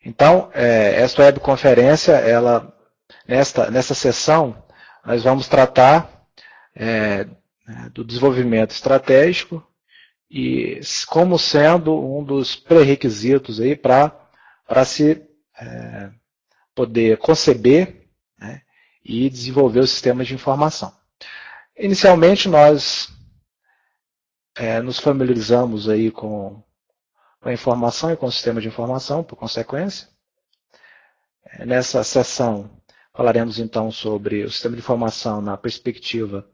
Então, esta webconferência, nessa sessão, nós vamos tratar do desenvolvimento estratégico e como sendo um dos pré-requisitos para se poder conceber, né, e desenvolver os sistemas de informação. Inicialmente, nós nos familiarizamos aí com a informação e com o sistema de informação, por consequência. Nessa sessão, falaremos então sobre o sistema de informação na perspectiva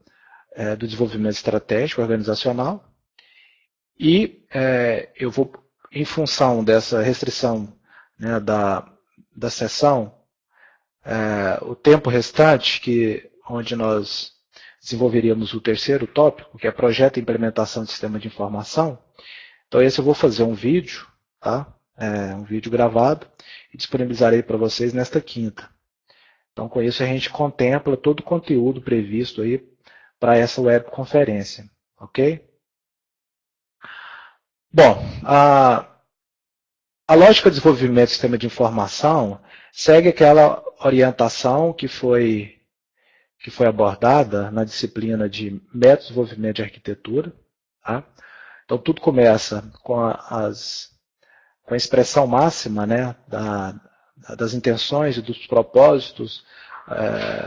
do desenvolvimento estratégico organizacional. E eu vou, em função dessa restrição, né, da sessão, o tempo restante, onde nós desenvolveríamos o terceiro tópico, que é projeto e implementação de sistema de informação. Então, esse eu vou fazer um vídeo, tá? Um vídeo gravado, e disponibilizarei para vocês nesta quinta. Então, com isso, a gente contempla todo o conteúdo previsto aí para essa webconferência, ok? Bom, a lógica de desenvolvimento do sistema de informação segue aquela orientação que foi abordada na disciplina de método de desenvolvimento de arquitetura. Tá? Então, tudo começa com a expressão máxima, né, das intenções e dos propósitos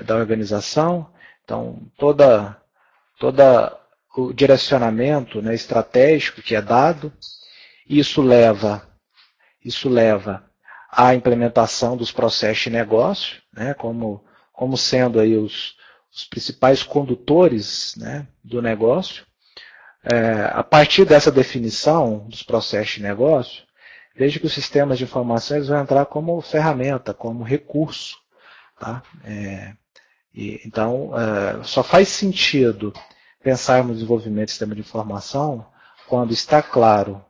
da organização. Então, todo o direcionamento, né, estratégico que é dado, isso leva à implementação dos processos de negócio, né, como sendo aí os principais condutores, né, do negócio. A partir dessa definição dos processos de negócio, veja que os sistemas de informação vão entrar como ferramenta, como recurso. Tá? Então, só faz sentido pensarmos no desenvolvimento do sistema de informação quando está claro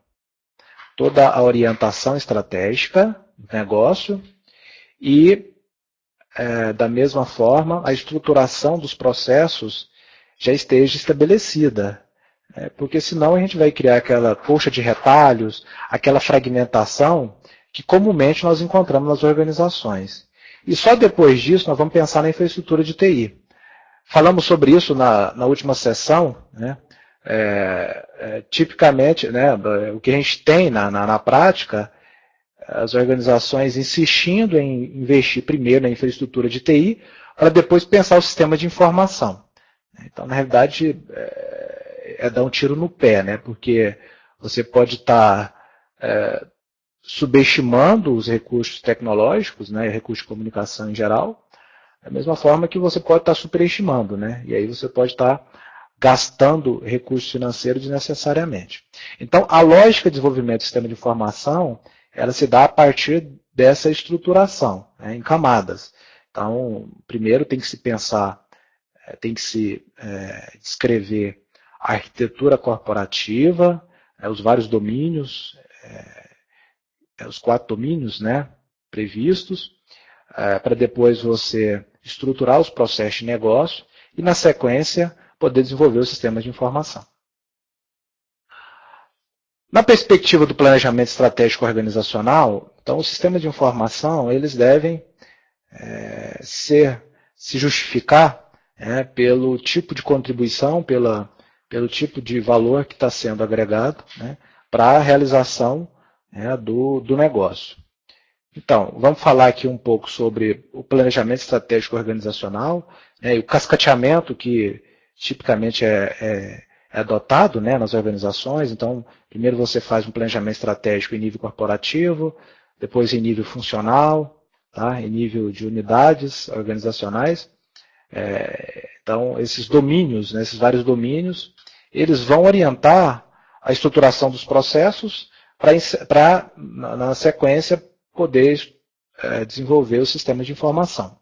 toda a orientação estratégica do negócio e, da mesma forma, a estruturação dos processos já esteja estabelecida. Porque senão a gente vai criar aquela colcha de retalhos, aquela fragmentação que comumente nós encontramos nas organizações. E só depois disso nós vamos pensar na infraestrutura de TI. Falamos sobre isso na última sessão, né? Tipicamente, né, o que a gente tem na prática, as organizações insistindo em investir primeiro na infraestrutura de TI, para depois pensar o sistema de informação. Então, na realidade, dar um tiro no pé, né? Porque você pode estar subestimando os recursos tecnológicos, né, recursos de comunicação em geral, da mesma forma que você pode estar superestimando, né? E aí você pode estar gastando recursos financeiros desnecessariamente. Então, a lógica de desenvolvimento do sistema de informação, ela se dá a partir dessa estruturação, né, em camadas. Então, primeiro tem que se pensar, tem que se descrever a arquitetura corporativa, os vários domínios, os 4 domínios, né, previstos, para depois você estruturar os processos de negócio e, na sequência, poder desenvolver os sistemas de informação. Na perspectiva do planejamento estratégico organizacional, então, os sistemas de informação eles devem se justificar pelo tipo de contribuição, pelo tipo de valor que está sendo agregado, né, para a realização, né, do negócio. Então, vamos falar aqui um pouco sobre o planejamento estratégico organizacional, né, e o cascateamento que tipicamente é adotado, né, nas organizações. Então, primeiro você faz um planejamento estratégico em nível corporativo, depois em nível funcional, tá, em nível de unidades organizacionais. Então, esses domínios, né, esses vários domínios, eles vão orientar a estruturação dos processos para, na sequência, poder desenvolver os sistemas de informação.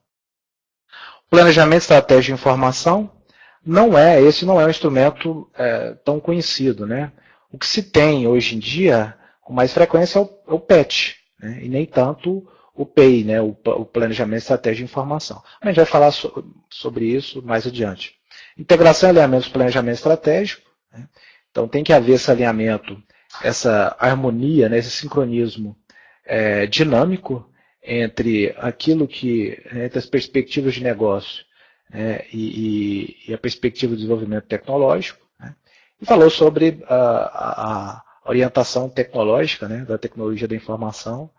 O planejamento estratégico de informação esse não é um instrumento tão conhecido, né? O que se tem hoje em dia, com mais frequência, é o PET, né? E nem tanto o PEI, né? O Planejamento Estratégico de Informação. A gente vai falar sobre isso mais adiante. Integração e alinhamento do planejamento estratégico, né? Então tem que haver esse alinhamento, essa harmonia, né? Esse sincronismo dinâmico entre entre as perspectivas de negócio e a perspectiva de desenvolvimento tecnológico, né? E falou sobre a orientação tecnológica, né, da tecnologia da informação,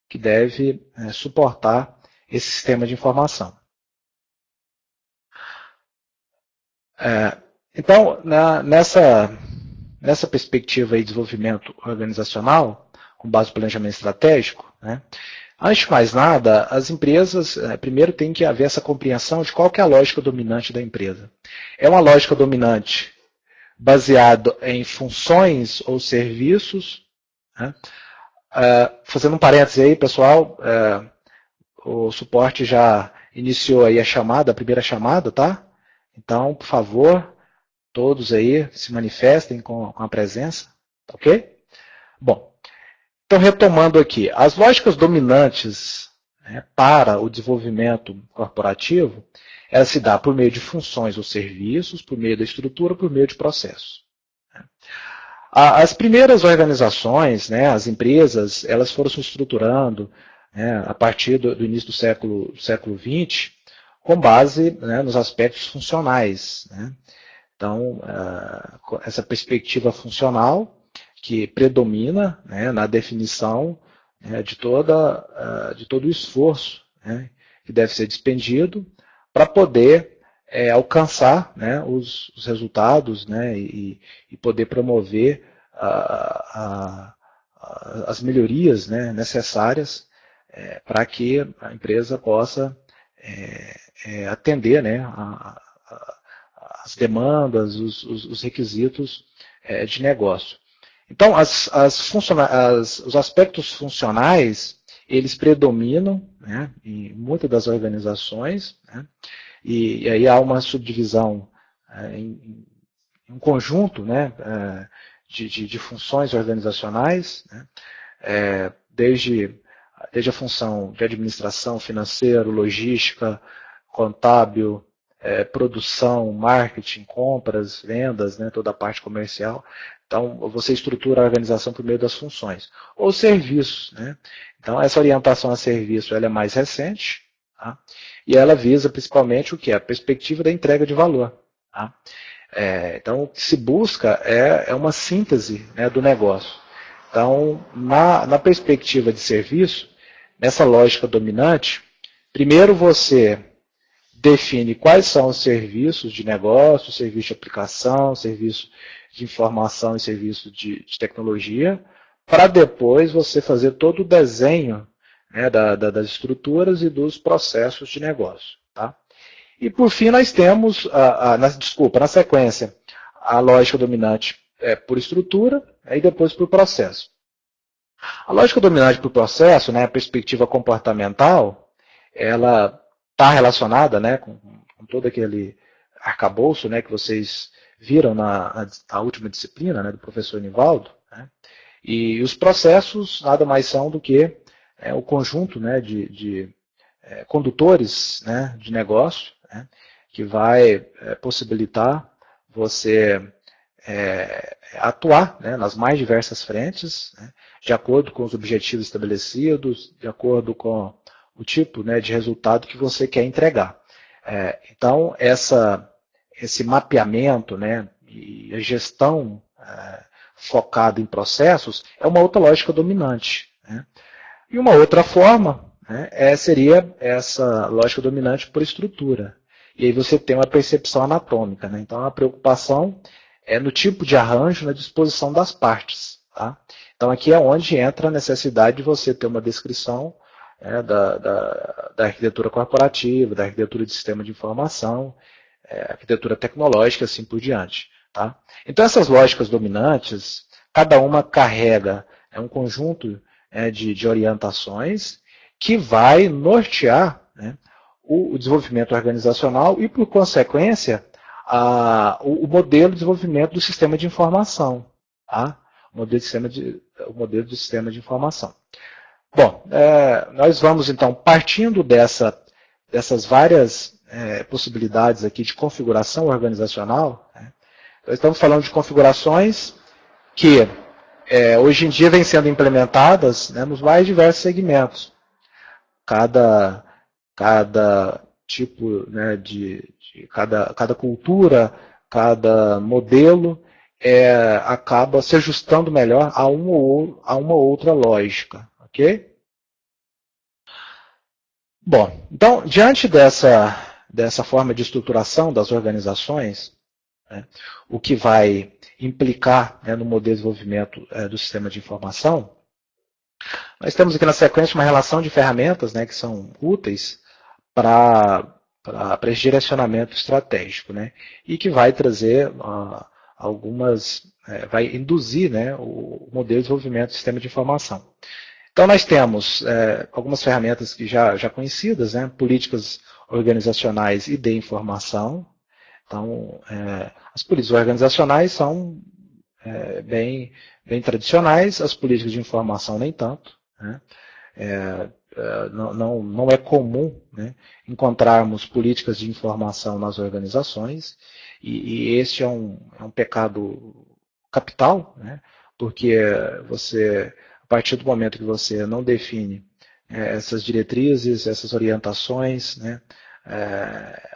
que deve suportar esse sistema de informação. Então, nessa perspectiva de desenvolvimento organizacional, com base no planejamento estratégico, né, antes de mais nada, as empresas, primeiro tem que haver essa compreensão de qual que é a lógica dominante da empresa. É uma lógica dominante baseada em funções ou serviços, né? Fazendo um parênteses aí, pessoal, o suporte já iniciou aí a primeira chamada, tá? Então, por favor, todos aí se manifestem com a presença, ok? Bom, então retomando aqui, as lógicas dominantes, né, para o desenvolvimento corporativo, ela se dá por meio de funções ou serviços, por meio da estrutura, por meio de processos. As primeiras organizações, né, as empresas, elas foram se estruturando, né, a partir do início do século XX, com base, né, nos aspectos funcionais, né? Então, essa perspectiva funcional que predomina, né, na definição, né, de todo o esforço, né, que deve ser despendido para poder alcançar, né, os resultados, né, e poder promover as melhorias, né, necessárias para que a empresa possa atender, né, as demandas, os requisitos de negócio. Então, os aspectos funcionais, eles predominam, né, em muitas das organizações, né, e aí há uma subdivisão em um conjunto, né, de funções organizacionais, né, desde a função de administração, financeiro, logística, contábil, produção, marketing, compras, vendas, né, toda a parte comercial. Então, você estrutura a organização por meio das funções. Ou serviços, né? Então, essa orientação a serviço ela é mais recente, tá? E ela visa principalmente o que? A perspectiva da entrega de valor. Tá? Então, o que se busca é uma síntese, né, do negócio. Então, na perspectiva de serviço, nessa lógica dominante, primeiro você define quais são os serviços de negócio, serviço de aplicação, serviço de informação e serviço de tecnologia, para depois você fazer todo o desenho, né, das estruturas e dos processos de negócio. Tá? E por fim nós temos, na sequência, a lógica dominante por estrutura e depois por processo. A lógica dominante por processo, né, a perspectiva comportamental, ela está relacionada, né, com todo aquele arcabouço, né, que vocês viram na última disciplina, né, do professor Nivaldo. Né, e os processos nada mais são do que o conjunto, né, de condutores, né, de negócio, né, que vai possibilitar você atuar, né, nas mais diversas frentes, né, de acordo com os objetivos estabelecidos, de acordo com o tipo, né, de resultado que você quer entregar. Então, esse mapeamento, né, e a gestão focada em processos é uma outra lógica dominante. Né? E uma outra forma, né, seria essa lógica dominante por estrutura. E aí você tem uma percepção anatômica. Né? Então, a preocupação é no tipo de arranjo, na disposição das partes. Tá? Então, aqui é onde entra a necessidade de você ter uma descrição da arquitetura corporativa, da arquitetura de sistema de informação, arquitetura tecnológica, assim por diante. Tá? Então, essas lógicas dominantes, cada uma carrega um conjunto de orientações que vai nortear, né, o desenvolvimento organizacional e, por consequência, o modelo de desenvolvimento do sistema de informação. Tá? O modelo de sistema de informação. Bom, nós vamos então, partindo dessas várias possibilidades aqui de configuração organizacional, né, nós estamos falando de configurações que hoje em dia vem sendo implementadas, né, nos mais diversos segmentos. Cada tipo, né, cada cultura, cada modelo acaba se ajustando melhor a uma outra lógica, ok? Bom, então, diante dessa forma de estruturação das organizações, né, o que vai implicar, né, no modelo de desenvolvimento do sistema de informação, nós temos aqui na sequência uma relação de ferramentas, né, que são úteis para esse direcionamento estratégico, né, e que vai trazer vai induzir, né, o modelo de desenvolvimento do sistema de informação. Então nós temos algumas ferramentas que já conhecidas, né, políticas organizacionais e de informação. Então, as políticas organizacionais são bem tradicionais, as políticas de informação nem tanto, né? Não é comum, né, encontrarmos políticas de informação nas organizações, e este é um pecado capital, né, porque a partir do momento que você não define essas diretrizes, essas orientações, né,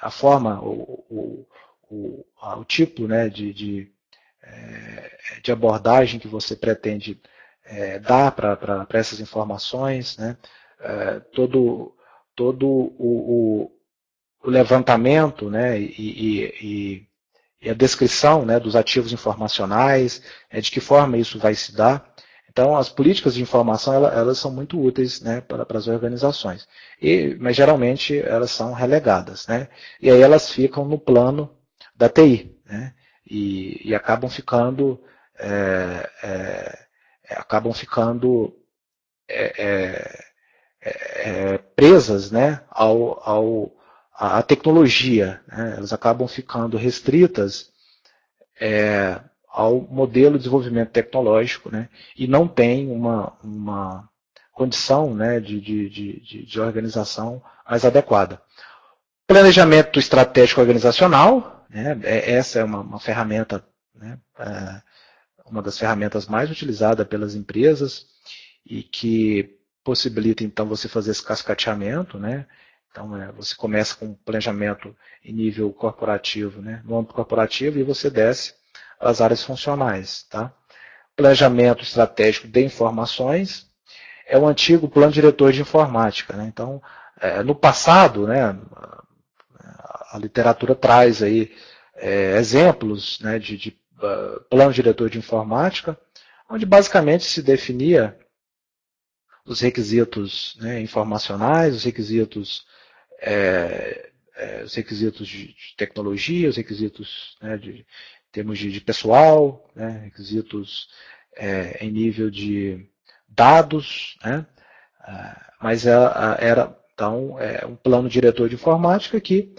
a forma, o tipo, né, de abordagem que você pretende dar para essas informações, né, todo o levantamento, né, e a descrição, né, dos ativos informacionais, de que forma isso vai se dar. Então, as políticas de informação elas são muito úteis, né, para as organizações, mas geralmente elas são relegadas, né, e aí elas ficam no plano da TI, né, e acabam ficando presas, né, à tecnologia, né, elas acabam ficando restritas ao modelo de desenvolvimento tecnológico, né, e não tem uma condição, né, de organização mais adequada. Planejamento estratégico organizacional, né, essa é uma ferramenta, né, uma das ferramentas mais utilizadas pelas empresas e que possibilita, então, você fazer esse cascateamento, né? Então, você começa com um planejamento em nível corporativo, né, no âmbito corporativo, e você desce às áreas funcionais, tá? Planejamento estratégico de informações é o antigo plano diretor de informática, né? Então, no passado, né, a literatura traz aí exemplos, né, de plano diretor de informática, onde basicamente se definia os requisitos, né, informacionais, os requisitos de tecnologia, os requisitos, né, de termos de pessoal, né, requisitos em nível de dados, né, mas era então um plano diretor de informática que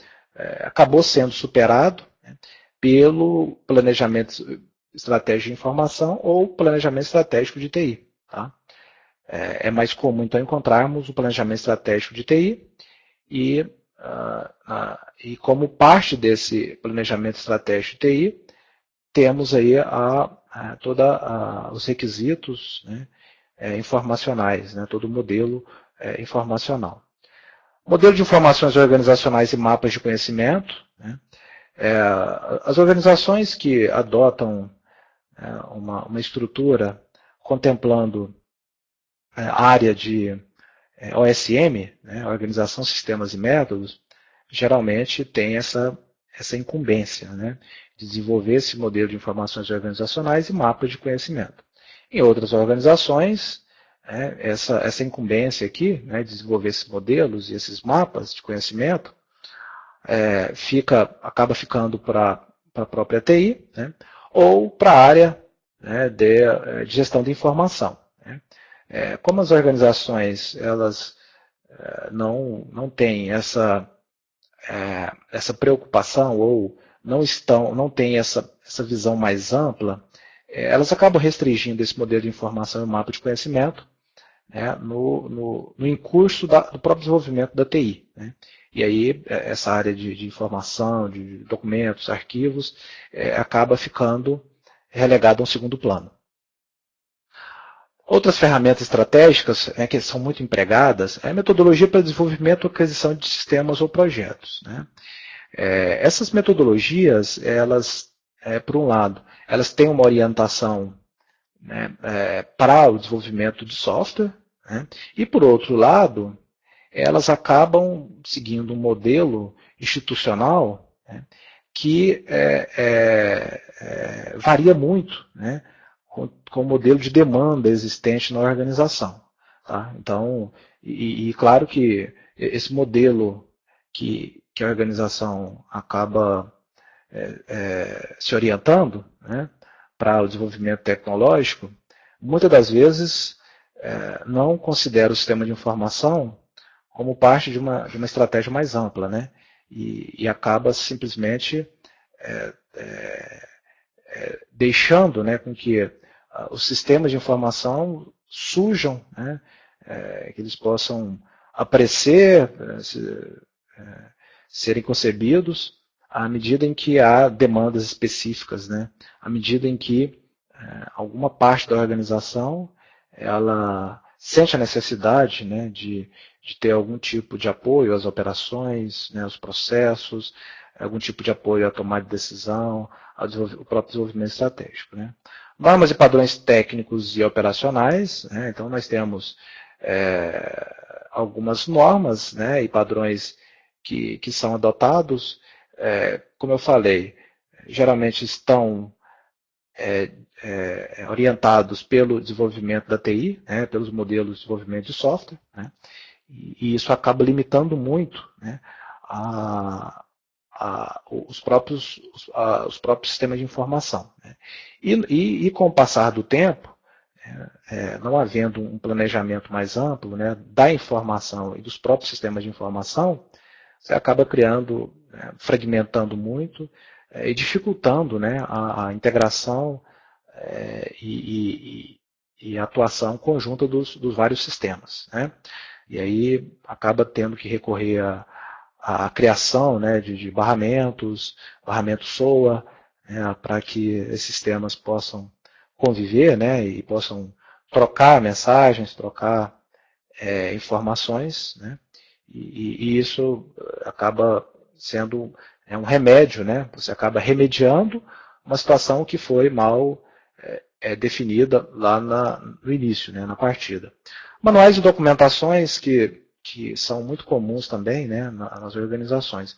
acabou sendo superado, né, pelo planejamento estratégico de informação ou planejamento estratégico de TI. Tá? É mais comum, então, encontrarmos o planejamento estratégico de TI e como parte desse planejamento estratégico de TI, temos aí todos os requisitos, né, informacionais, né, todo o modelo informacional. Modelo de informações organizacionais e mapas de conhecimento, né, as organizações que adotam uma estrutura contemplando a área de OSM, né, Organização, Sistemas e Métodos, geralmente tem essa incumbência, né, de desenvolver esse modelo de informações organizacionais e mapas de conhecimento. Em outras organizações, essa incumbência aqui, né, de desenvolver esses modelos e esses mapas de conhecimento, acaba ficando para a própria TI, né, ou para a área, né, de gestão de informação. Né. Como as organizações elas não têm essa preocupação ou não têm essa visão mais ampla, elas acabam restringindo esse modelo de informação e mapa de conhecimento, né, no encurso do próprio desenvolvimento da TI. Né? E aí essa área de informação, de documentos, arquivos, acaba ficando relegada a um segundo plano. Outras ferramentas estratégicas que são muito empregadas é a metodologia para desenvolvimento e aquisição de sistemas ou projetos. Né? Essas metodologias, elas, por um lado, elas têm uma orientação, né, para o desenvolvimento de software, né? E, por outro lado, elas acabam seguindo um modelo institucional, né, que varia muito, né, com o modelo de demanda existente na organização. Tá? Então, claro que esse modelo que a organização acaba se orientando, né, para o desenvolvimento tecnológico, muitas das vezes não considera o sistema de informação como parte de uma estratégia mais ampla, né, e acaba simplesmente deixando, né, com que os sistemas de informação surjam, né, que eles possam aparecer, serem concebidos à medida em que há demandas específicas, né, à medida em que alguma parte da organização ela sente a necessidade, né, de ter algum tipo de apoio às operações, né, aos processos, algum tipo de apoio à tomada de decisão, ao próprio desenvolvimento estratégico. Né. Normas e padrões técnicos e operacionais, né, então nós temos algumas normas, né, e padrões que são adotados, como eu falei, geralmente estão orientados pelo desenvolvimento da TI, né, pelos modelos de desenvolvimento de software, né, e isso acaba limitando muito, né, os próprios sistemas de informação. Né. E com o passar do tempo, não havendo um planejamento mais amplo, né, da informação e dos próprios sistemas de informação, você acaba criando, fragmentando muito e dificultando, né, a integração e a atuação conjunta dos vários sistemas. Né? E aí acaba tendo que recorrer à criação, né, de barramentos SOA, né, para que esses sistemas possam conviver, né, e possam trocar mensagens, trocar informações, né, e isso acaba sendo um remédio, né, você acaba remediando uma situação que foi mal definida lá no início, né, na partida. Manuais e documentações que são muito comuns também, né, nas organizações.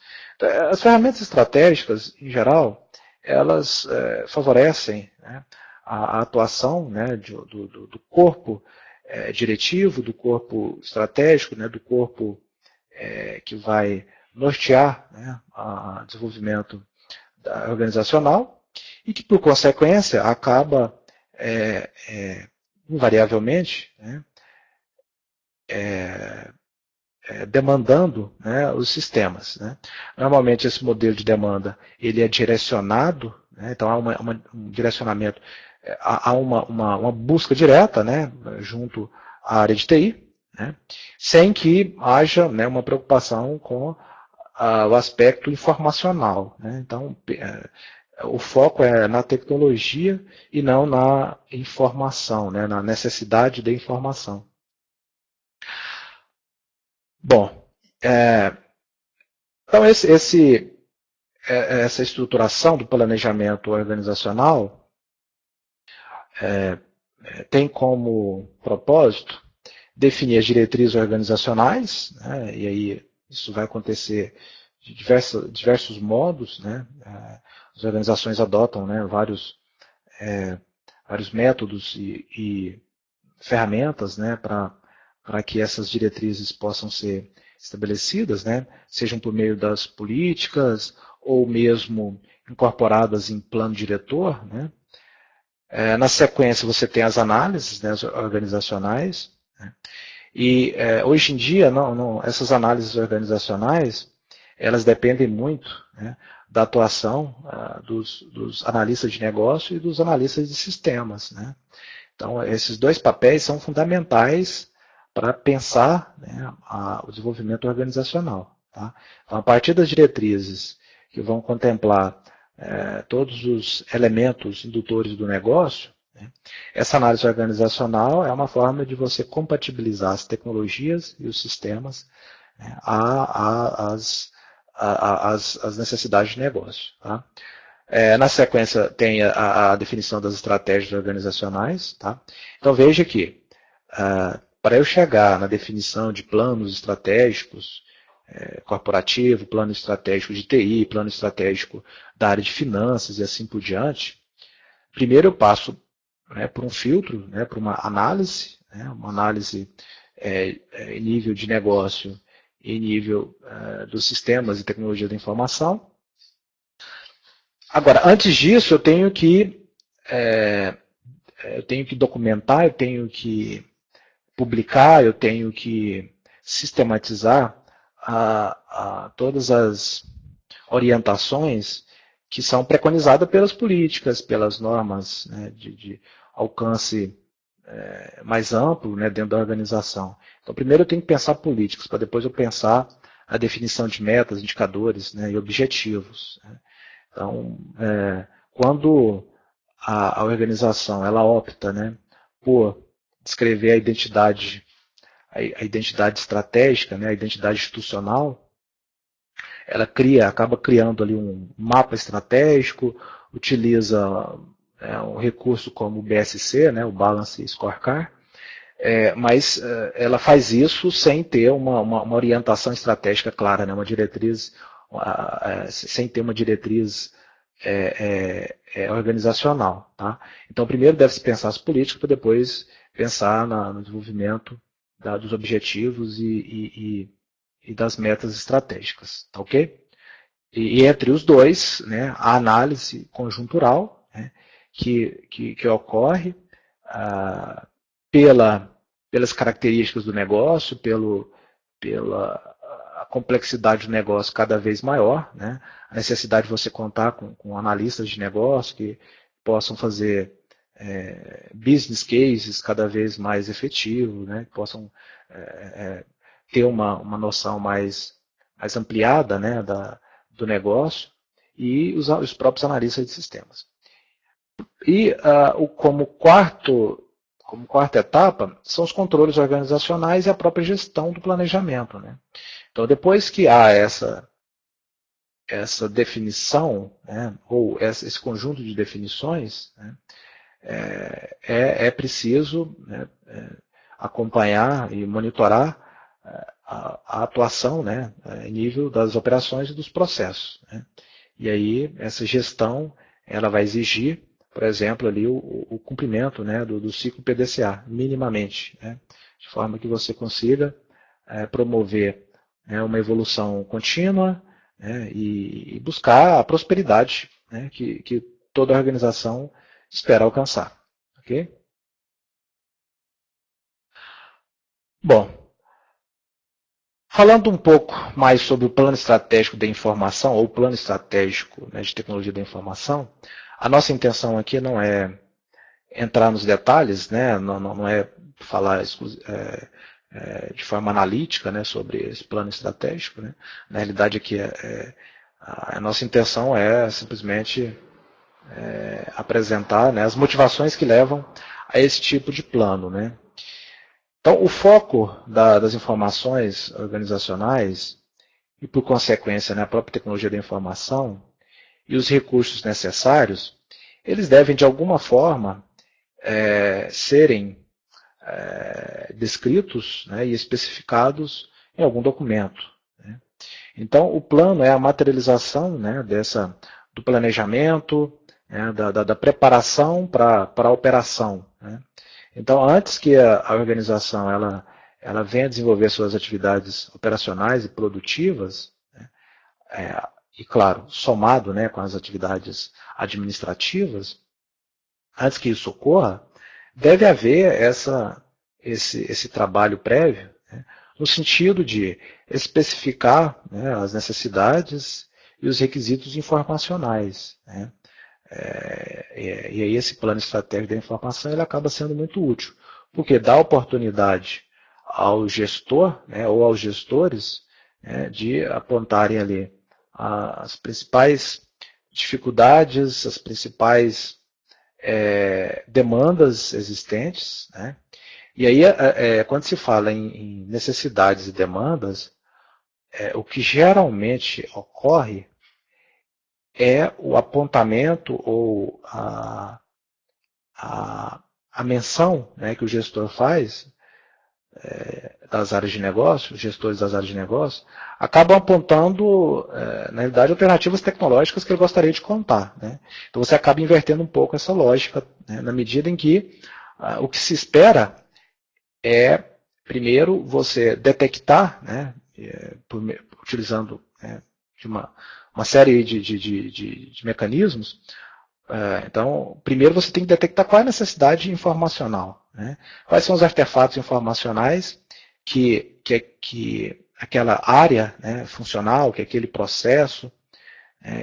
As ferramentas estratégicas, em geral, elas favorecem, né, a atuação, né, do corpo diretivo, do corpo estratégico, né, do corpo que vai nortear, né, o desenvolvimento organizacional e que, por consequência, acaba invariavelmente, né, demandando, né, os sistemas. Né. Normalmente esse modelo de demanda ele é direcionado, né, então há um direcionamento, há uma busca direta, né, junto à área de TI, né, sem que haja, né, uma preocupação com o aspecto informacional. Né. Então, o foco é na tecnologia e não na informação, né, na necessidade de informação. Bom, então essa estruturação do planejamento organizacional tem como propósito definir as diretrizes organizacionais, né, e aí isso vai acontecer de diversos modos, né, as organizações adotam, né, vários métodos e ferramentas, né, para que essas diretrizes possam ser estabelecidas, né, sejam por meio das políticas ou mesmo incorporadas em plano diretor. Né. Na sequência você tem as análises, né, organizacionais, né, e hoje em dia essas análises organizacionais elas dependem muito, né, da atuação dos analistas de negócio e dos analistas de sistemas. Né. Então, esses dois papéis são fundamentais para pensar, né, o desenvolvimento organizacional. Tá? Então, a partir das diretrizes que vão contemplar todos os elementos indutores do negócio, né? Essa análise organizacional é uma forma de você compatibilizar as tecnologias e os sistemas, né, às necessidades de negócio. Tá? Na sequência tem a definição das estratégias organizacionais. Tá? Então veja que para eu chegar na definição de planos estratégicos corporativo, plano estratégico de TI, plano estratégico da área de finanças e assim por diante, primeiro eu passo, né, por um filtro, né, por uma análise em nível de negócio, em nível dos sistemas e tecnologia da informação. Agora, antes disso, eu tenho que documentar, eu tenho que publicar, eu tenho que sistematizar todas as orientações que são preconizadas pelas políticas, pelas normas, né, de alcance mais amplo, né, dentro da organização. Então, primeiro eu tenho que pensar políticas, para depois eu pensar a definição de metas, indicadores, né, e objetivos. Né. Então, quando a organização ela opta, né, por descrever a identidade estratégica, né, a identidade institucional, ela acaba criando ali um mapa estratégico, utiliza um recurso como o BSC, né, o Balance Scorecard, mas ela faz isso sem ter uma orientação estratégica clara, né, uma diretriz, sem ter uma diretriz organizacional. Tá? Então, primeiro deve-se pensar as políticas, para depois pensar no desenvolvimento dos objetivos e das metas estratégicas. Tá, ok? E entre os dois, né, a análise conjuntural, né, que ocorre pelas características do negócio, pela complexidade do negócio cada vez maior, né, a necessidade de você contar com analistas de negócio que possam fazer business cases cada vez mais efetivos, né, que possam ter uma noção mais ampliada, né, do negócio, e os próprios analistas de sistemas. E como quarta etapa são os controles organizacionais e a própria gestão do planejamento. Né? Então, depois que há essa definição, né, ou esse conjunto de definições, né, é preciso, né, acompanhar e monitorar a atuação, né, em nível das operações e dos processos. Né? E aí essa gestão ela vai exigir, por exemplo, ali o cumprimento, né, do ciclo PDCA, minimamente, né, de forma que você consiga promover, né, uma evolução contínua, né, e buscar a prosperidade, né, que toda organização espera alcançar. Okay? Bom, falando um pouco mais sobre o plano estratégico da informação, ou plano estratégico, né, de tecnologia da informação, a nossa intenção aqui não é entrar nos detalhes, né, não é falar de forma analítica, né, sobre esse plano estratégico. Né. Na realidade, aqui a nossa intenção é simplesmente apresentar, né, as motivações que levam a esse tipo de plano. Né. Então, o foco das informações organizacionais e, por consequência, né, a própria tecnologia da informação e os recursos necessários, eles devem, de alguma forma, serem descritos, né, e especificados em algum documento. Né. Então, o plano é a materialização, né, do planejamento, né, da preparação para a operação. Né. Então, antes que a organização ela venha desenvolver suas atividades operacionais e produtivas, né, e, claro, somado, né, com as atividades administrativas, antes que isso ocorra, deve haver esse trabalho prévio, né, no sentido de especificar, né, as necessidades e os requisitos informacionais. Né. E aí esse plano estratégico da informação ele acaba sendo muito útil, porque dá oportunidade ao gestor, né, ou aos gestores, né, de apontarem ali as principais dificuldades, as principais demandas existentes, né? E aí, quando se fala em necessidades e demandas, o que geralmente ocorre é o apontamento ou a menção, né, que o gestor faz das áreas de negócio, os gestores das áreas de negócio, acabam apontando, na realidade, alternativas tecnológicas que ele gostaria de contar, né? Então você acaba invertendo um pouco essa lógica, né, na medida em que o que se espera é, primeiro, você detectar, né, utilizando de uma série de mecanismos. Então, primeiro você tem que detectar qual é a necessidade informacional, né? Quais são os artefatos informacionais que aquela área, né, funcional, que aquele processo,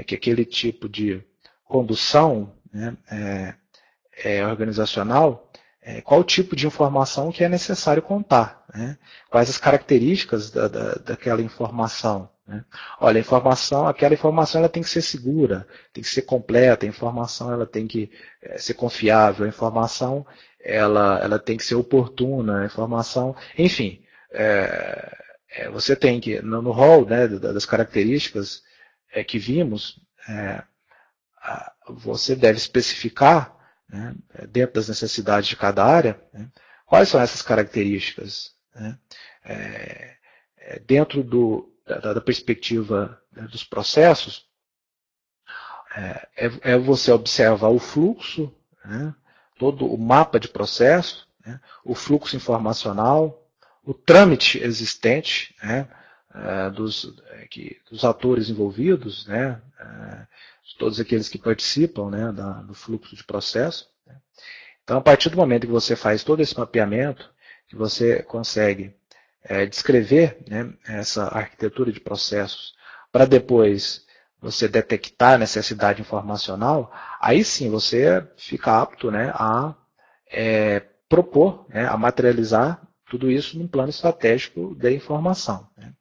que aquele tipo de condução, né, organizacional, qual o tipo de informação que é necessário contar, né? Quais as características daquela informação. Né? Olha, aquela informação ela tem que ser segura, tem que ser completa, a informação ela tem que ser confiável, a informação ela tem que ser oportuna, a informação, enfim, você tem que, no rol, né, das características que vimos, você deve especificar, né, dentro das necessidades de cada área, né, quais são essas características, né, dentro da perspectiva, né, dos processos, você observar o fluxo, né, todo o mapa de processo, né, o fluxo informacional, o trâmite existente, né, dos atores envolvidos, né, de todos aqueles que participam, né, do fluxo de processo. Né. Então, a partir do momento que você faz todo esse mapeamento, que você consegue descrever, né, essa arquitetura de processos, para depois você detectar a necessidade informacional, aí sim você fica apto, né, a propor, né, a materializar tudo isso num plano estratégico de informação. Né.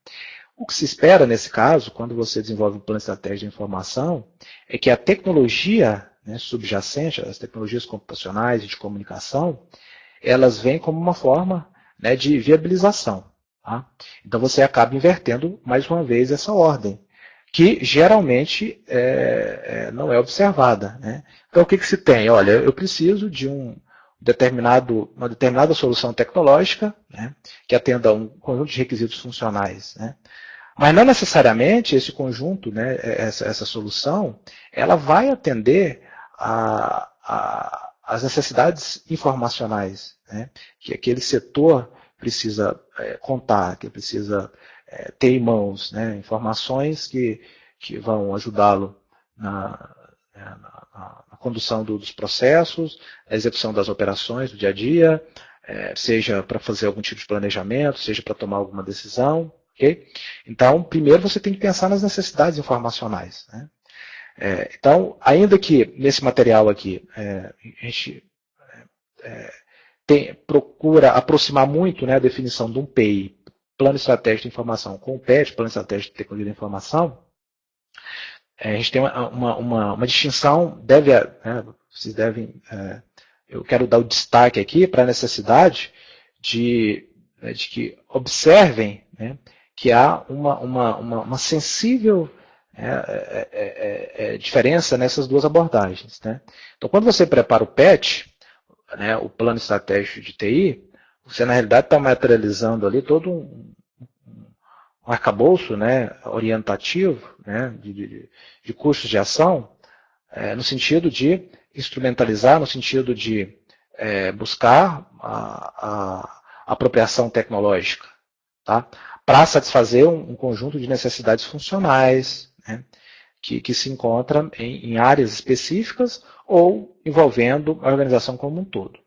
O que se espera nesse caso, quando você desenvolve um plano estratégico de informação, é que a tecnologia, né, subjacente, as tecnologias computacionais e de comunicação, elas vêm como uma forma, né, de viabilização. Tá? Então você acaba invertendo mais uma vez essa ordem, que geralmente não é observada. Né? Então o que se tem? Olha, eu preciso de uma determinada solução tecnológica, né, que atenda a um conjunto de requisitos funcionais. Né? Mas não necessariamente esse conjunto, né, essa solução, ela vai atender às necessidades informacionais, né, que aquele setor precisa contar, que precisa ter em mãos, né, informações que vão ajudá-lo na condução dos processos, na execução das operações do dia a dia, seja para fazer algum tipo de planejamento, seja para tomar alguma decisão. Okay? Então, primeiro você tem que pensar nas necessidades informacionais. Né? Então, ainda que nesse material aqui a gente procura aproximar muito, né, a definição de um PI, Plano Estratégico de Informação, com o PET, Plano Estratégico de Tecnologia da Informação, a gente tem uma distinção, né, vocês devem, eu quero dar o destaque aqui para a necessidade de que observem, né, que há uma sensível diferença nessas duas abordagens. Né? Então, quando você prepara o PET, né, o Plano Estratégico de TI, você, na realidade, está materializando ali todo um arcabouço, né, orientativo, né, de custos de ação, no sentido de instrumentalizar, no sentido de buscar a apropriação tecnológica, tá? Para satisfazer um conjunto de necessidades funcionais, né, que se encontra em áreas específicas ou envolvendo a organização como um todo.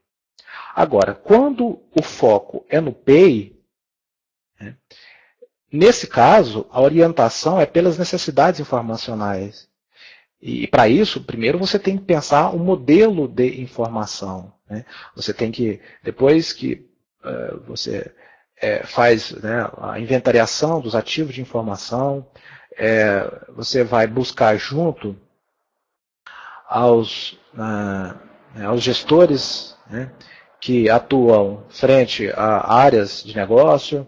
Agora, quando o foco é no PEI, né, nesse caso, a orientação é pelas necessidades informacionais. E para isso, primeiro você tem que pensar um modelo de informação. Né? Você tem que, depois que você faz, né, a inventariação dos ativos de informação, você vai buscar junto aos aos gestores, né, que atuam frente a áreas de negócio,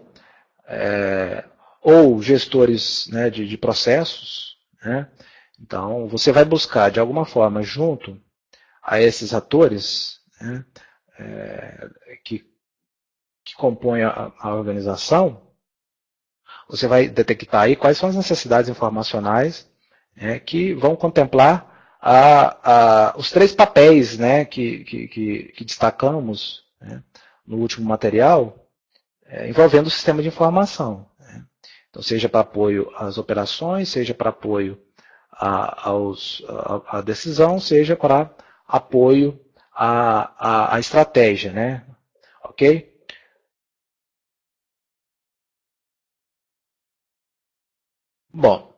ou gestores, né, de processos, né. Então, você vai buscar, de alguma forma, junto a esses atores, né, que compõem a organização, você vai detectar aí quais são as necessidades informacionais, né, que vão contemplar os três papéis, né, que destacamos, né, no último material, envolvendo o sistema de informação. Né. Então, seja para apoio às operações, seja para apoio à decisão, seja para apoio à estratégia. Né. Ok? Bom,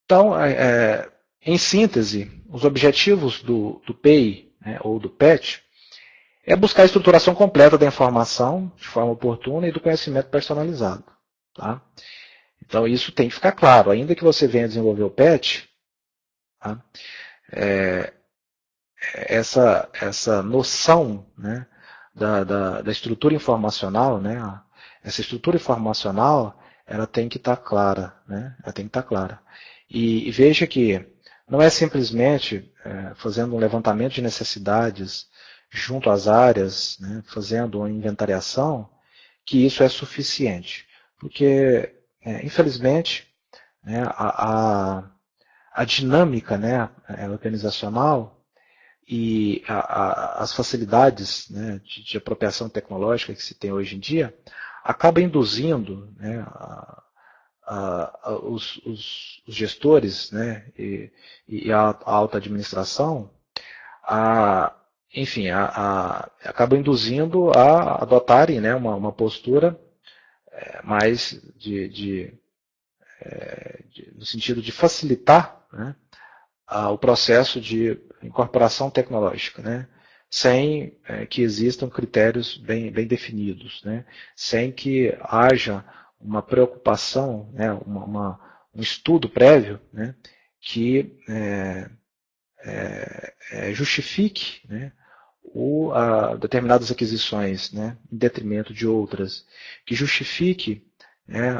então, em síntese, os objetivos do PEI, né, ou do PET, é buscar a estruturação completa da informação de forma oportuna e do conhecimento personalizado. Tá? Então, isso tem que ficar claro. Ainda que você venha desenvolver o PET, tá? Essa noção, né, da estrutura informacional, né, essa estrutura informacional, ela tem que estar clara. Né, ela tem que estar clara. E veja que não é simplesmente fazendo um levantamento de necessidades junto às áreas, né, fazendo uma inventariação, que isso é suficiente. Porque, infelizmente, né, a dinâmica, né, organizacional e as facilidades, né, de apropriação tecnológica que se tem hoje em dia acaba induzindo, né, os gestores, né, e a alta administração enfim, acaba induzindo a adotarem, né, uma postura mais no sentido de facilitar, né, o processo de incorporação tecnológica, né, sem que existam critérios bem definidos, né, sem que haja uma preocupação, né, um estudo prévio, né, que justifique, né, determinadas aquisições, né, em detrimento de outras, que justifique, né,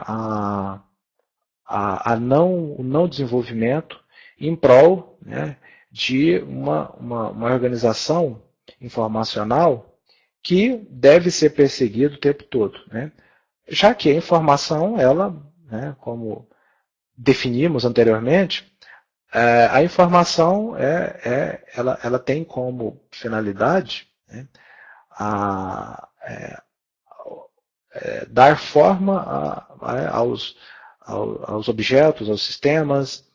o não desenvolvimento em prol, né, de uma organização informacional que deve ser perseguida o tempo todo. Né? Já que a informação, ela, né, como definimos anteriormente, a informação ela tem como finalidade, né, dar forma aos objetos, aos sistemas,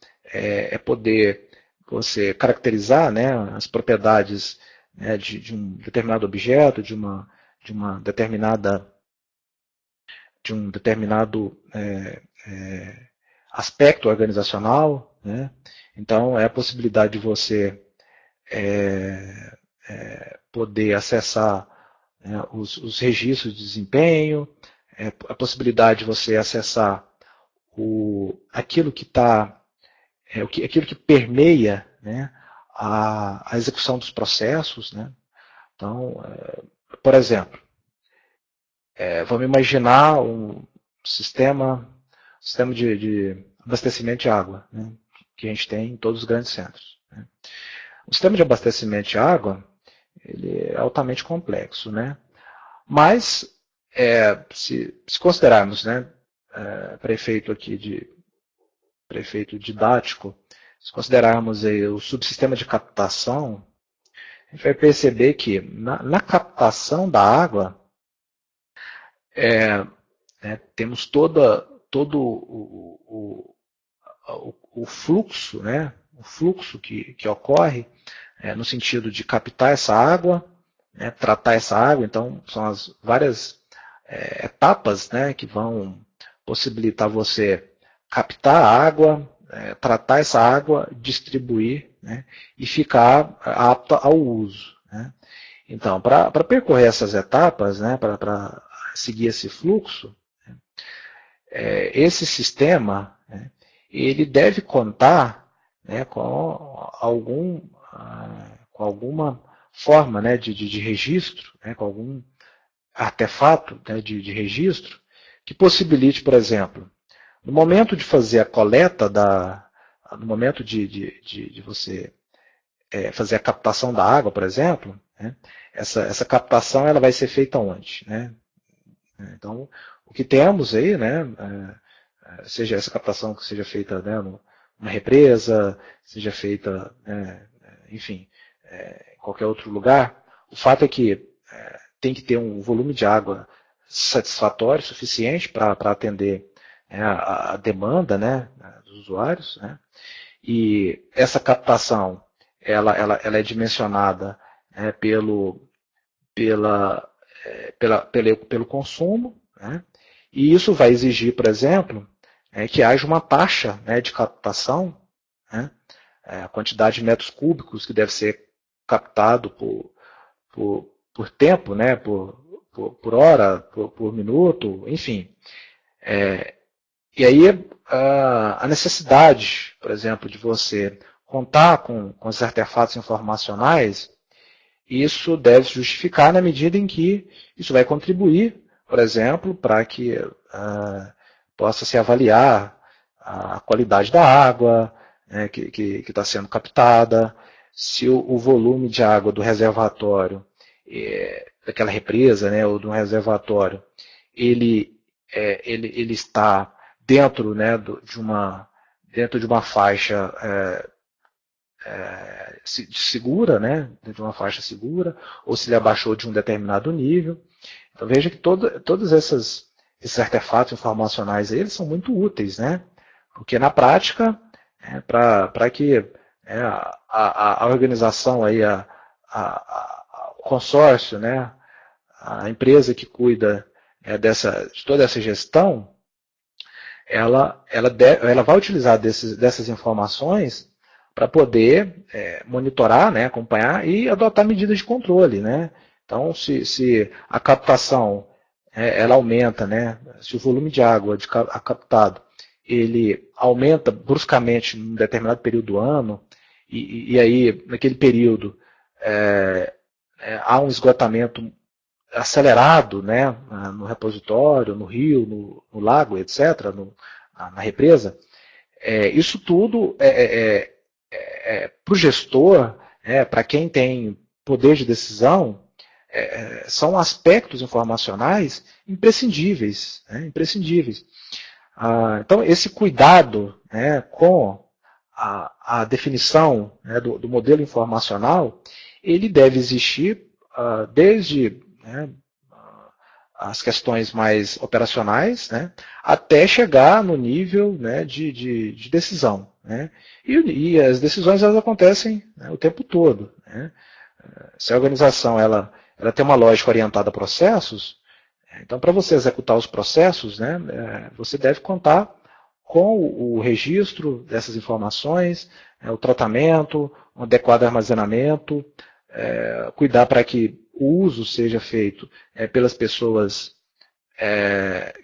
poder você caracterizar, né, as propriedades, né, de um determinado objeto, de um determinado aspecto organizacional. Né? Então, é a possibilidade de você poder acessar, né, os registros de desempenho, a possibilidade de você acessar aquilo que aquilo que permeia, né, a execução dos processos. Né? Então, por exemplo, vamos imaginar um sistema de abastecimento de água, né, que a gente tem em todos os grandes centros. Né? O sistema de abastecimento de água, ele é altamente complexo, né? Mas, se considerarmos, né, prefeito didático, se considerarmos aí o subsistema de captação, a gente vai perceber que na captação da água, temos todo o fluxo, né, o fluxo que ocorre no sentido de captar essa água, né, tratar essa água. Então, são as várias etapas, né, que vão possibilitar você captar a água, tratar essa água, distribuir, né, e ficar apta ao uso. Né? Então, para percorrer essas etapas, né, para seguir esse fluxo, esse sistema, ele deve contar, né, com com alguma forma, né, de registro, né, com algum artefato, né, de registro, que possibilite, por exemplo, no momento de fazer a coleta, no momento de você fazer a captação da água, por exemplo, né, essa captação ela vai ser feita onde? Né? Então, o que temos aí, né, seja essa captação que seja feita, né, numa represa, seja feita, enfim, em qualquer outro lugar, o fato é que tem que ter um volume de água satisfatório, suficiente para atender a demanda, né, dos usuários, né, e essa captação ela é dimensionada pelo consumo, né, e isso vai exigir, por exemplo, que haja uma taxa, né, de captação, né, a quantidade de metros cúbicos que deve ser captado por tempo, né, por hora, por minuto, enfim. E aí a necessidade, por exemplo, de você contar com os artefatos informacionais, isso deve se justificar na medida em que isso vai contribuir, por exemplo, para que possa se avaliar a qualidade da água, né, que está sendo captada, se o volume de água do reservatório, daquela represa, né, ou do reservatório, ele está dentro, né, dentro de uma faixa segura, né, dentro de uma faixa segura, ou se ele abaixou de um determinado nível. Então veja que todos esses artefatos informacionais aí, eles são muito úteis, né, porque na prática, para que a organização aí, o consórcio, né, a empresa que cuida de toda essa gestão, ela vai utilizar dessas informações para poder monitorar, né, acompanhar e adotar medidas de controle, né? Então, se a captação ela aumenta, né, se o volume de água captado ele aumenta bruscamente em um determinado período do ano, e aí, naquele período, há um esgotamento acelerado, né, no repositório, no rio, no lago, etc., na represa, isso tudo para o gestor, para quem tem poder de decisão, são aspectos informacionais imprescindíveis. Né, imprescindíveis. Então, esse cuidado, né, com a definição, né, do modelo informacional, ele deve existir desde, né, as questões mais operacionais, né, até chegar no nível, né, de decisão. Né, e as decisões elas acontecem, né, o tempo todo. Né. Se a organização ela tem uma lógica orientada a processos, então para você executar os processos, né, você deve contar com o registro dessas informações, o tratamento, um adequado armazenamento, cuidar para que o uso seja feito pelas pessoas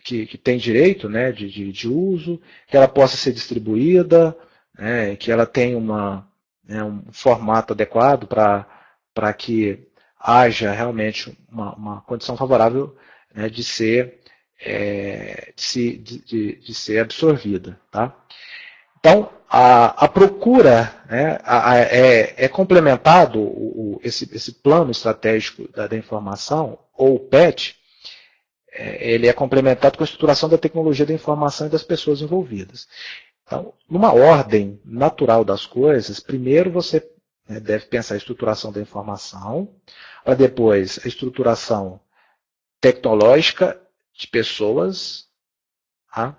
que têm direito, né, de uso, que ela possa ser distribuída, que ela tenha um formato adequado para que haja realmente uma condição favorável, né, de ser absorvida. Tá? Então, a procura, né, é complementado, esse plano estratégico da informação, ou o PET, ele é complementado com a estruturação da tecnologia da informação e das pessoas envolvidas. Então, numa ordem natural das coisas, primeiro você deve pensar a estruturação da informação, para depois a estruturação tecnológica de pessoas, tá?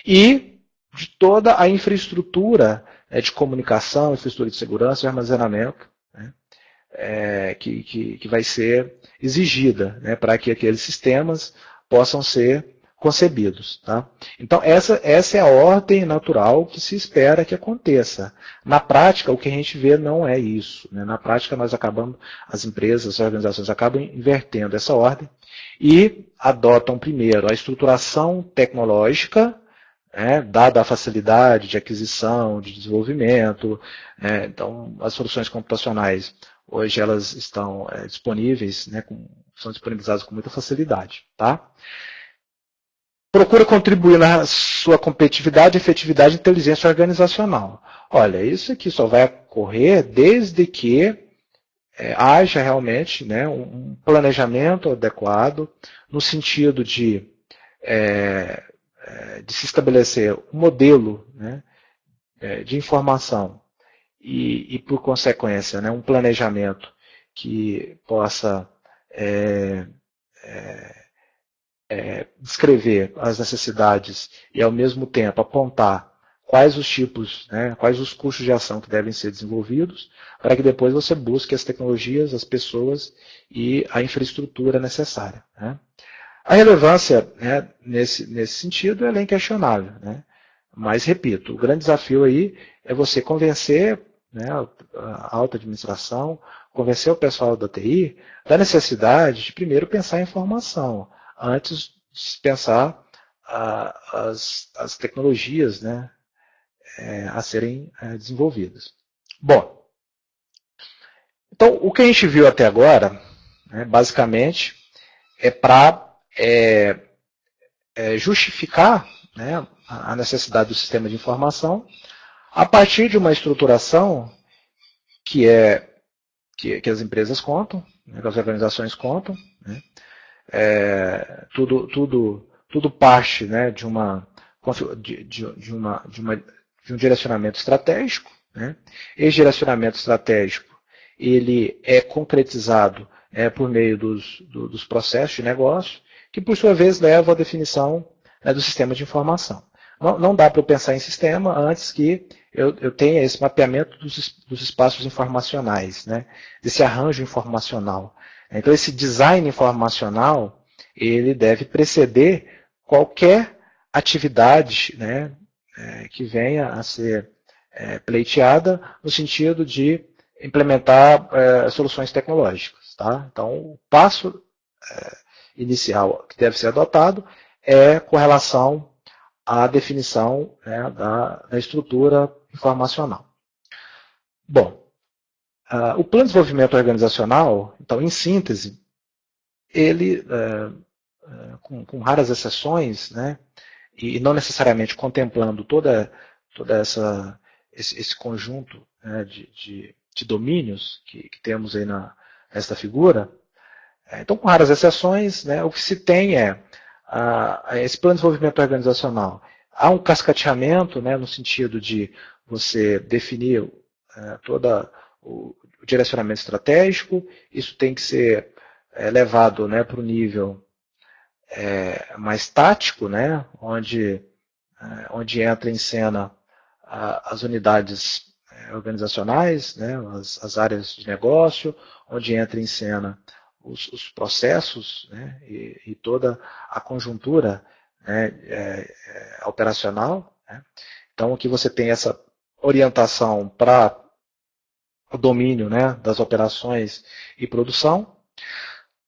E de toda a infraestrutura de comunicação, infraestrutura de segurança e armazenamento, né, que vai ser exigida, né, para que aqueles sistemas possam ser concebidos. Tá? Então, essa é a ordem natural que se espera que aconteça. Na prática, o que a gente vê não é isso. Né? Na prática, as empresas, as organizações acabam invertendo essa ordem e adotam primeiro a estruturação tecnológica, dada a facilidade de aquisição, de desenvolvimento. Então, as soluções computacionais hoje elas estão disponíveis, né, são disponibilizadas com muita facilidade. Tá? Procura contribuir na sua competitividade, efetividade e inteligência organizacional. Olha, isso aqui só vai ocorrer desde que haja realmente, né, um planejamento adequado, no sentido de se estabelecer um modelo, né, de informação e, por consequência, né, um planejamento que possa descrever as necessidades e, ao mesmo tempo, apontar quais os tipos, né, quais os cursos de ação que devem ser desenvolvidos, para que depois você busque as tecnologias, as pessoas e a infraestrutura necessária. Né? A relevância, né, nesse sentido ela é inquestionável. Né? Mas, repito, o grande desafio aí é você convencer, né, a alta administração, convencer o pessoal da TI da necessidade de primeiro pensar em formação, antes de pensar as tecnologias, né, a serem desenvolvidas. Bom, então o que a gente viu até agora, né, basicamente, é para justificar, né, a necessidade do sistema de informação a partir de uma estruturação que as empresas contam, né, que as organizações contam, né, tudo parte, né, de um direcionamento estratégico. Né? Esse direcionamento estratégico ele é concretizado por meio dos processos de negócio, que por sua vez levam à definição, né, do sistema de informação. Não dá para eu pensar em sistema antes que eu tenha esse mapeamento dos espaços informacionais, né, desse arranjo informacional. Então, esse design informacional ele deve preceder qualquer atividade, né, que venha a ser pleiteada no sentido de implementar soluções tecnológicas. Tá? Então, o passo inicial que deve ser adotado é com relação à definição, né, da estrutura informacional. Bom, o plano de desenvolvimento organizacional, então, em síntese, ele, com raras exceções, né, e não necessariamente contemplando todo esse conjunto, né, de domínios que temos aí nesta figura, então, com raras exceções, né, o que se tem esse plano de desenvolvimento organizacional. Há um cascateamento, né, no sentido de você definir todo o direcionamento estratégico, isso tem que ser levado, né, para o nível mais tático, né, onde entra em cena as unidades organizacionais, né, as áreas de negócio, onde entra em cena os processos, né, e toda a conjuntura, né, operacional. Né. Então, aqui você tem essa orientação para o domínio, né, das operações e produção.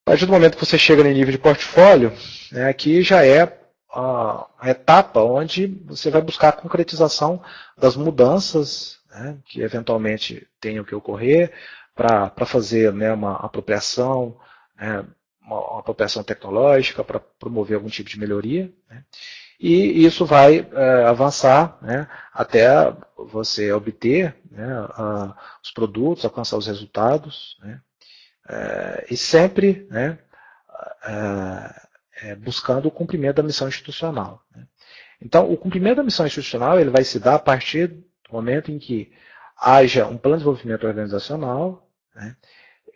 A partir do momento que você chega no nível de portfólio, né, aqui já é a etapa onde você vai buscar a concretização das mudanças, né, que eventualmente tenham que ocorrer para fazer, né, uma apropriação tecnológica, para promover algum tipo de melhoria. Né, e isso vai avançar, né, até você obter, né, os produtos, alcançar os resultados, né, e sempre, né, buscando o cumprimento da missão institucional. Né. Então, o cumprimento da missão institucional ele vai se dar a partir do momento em que haja um plano de desenvolvimento organizacional, né,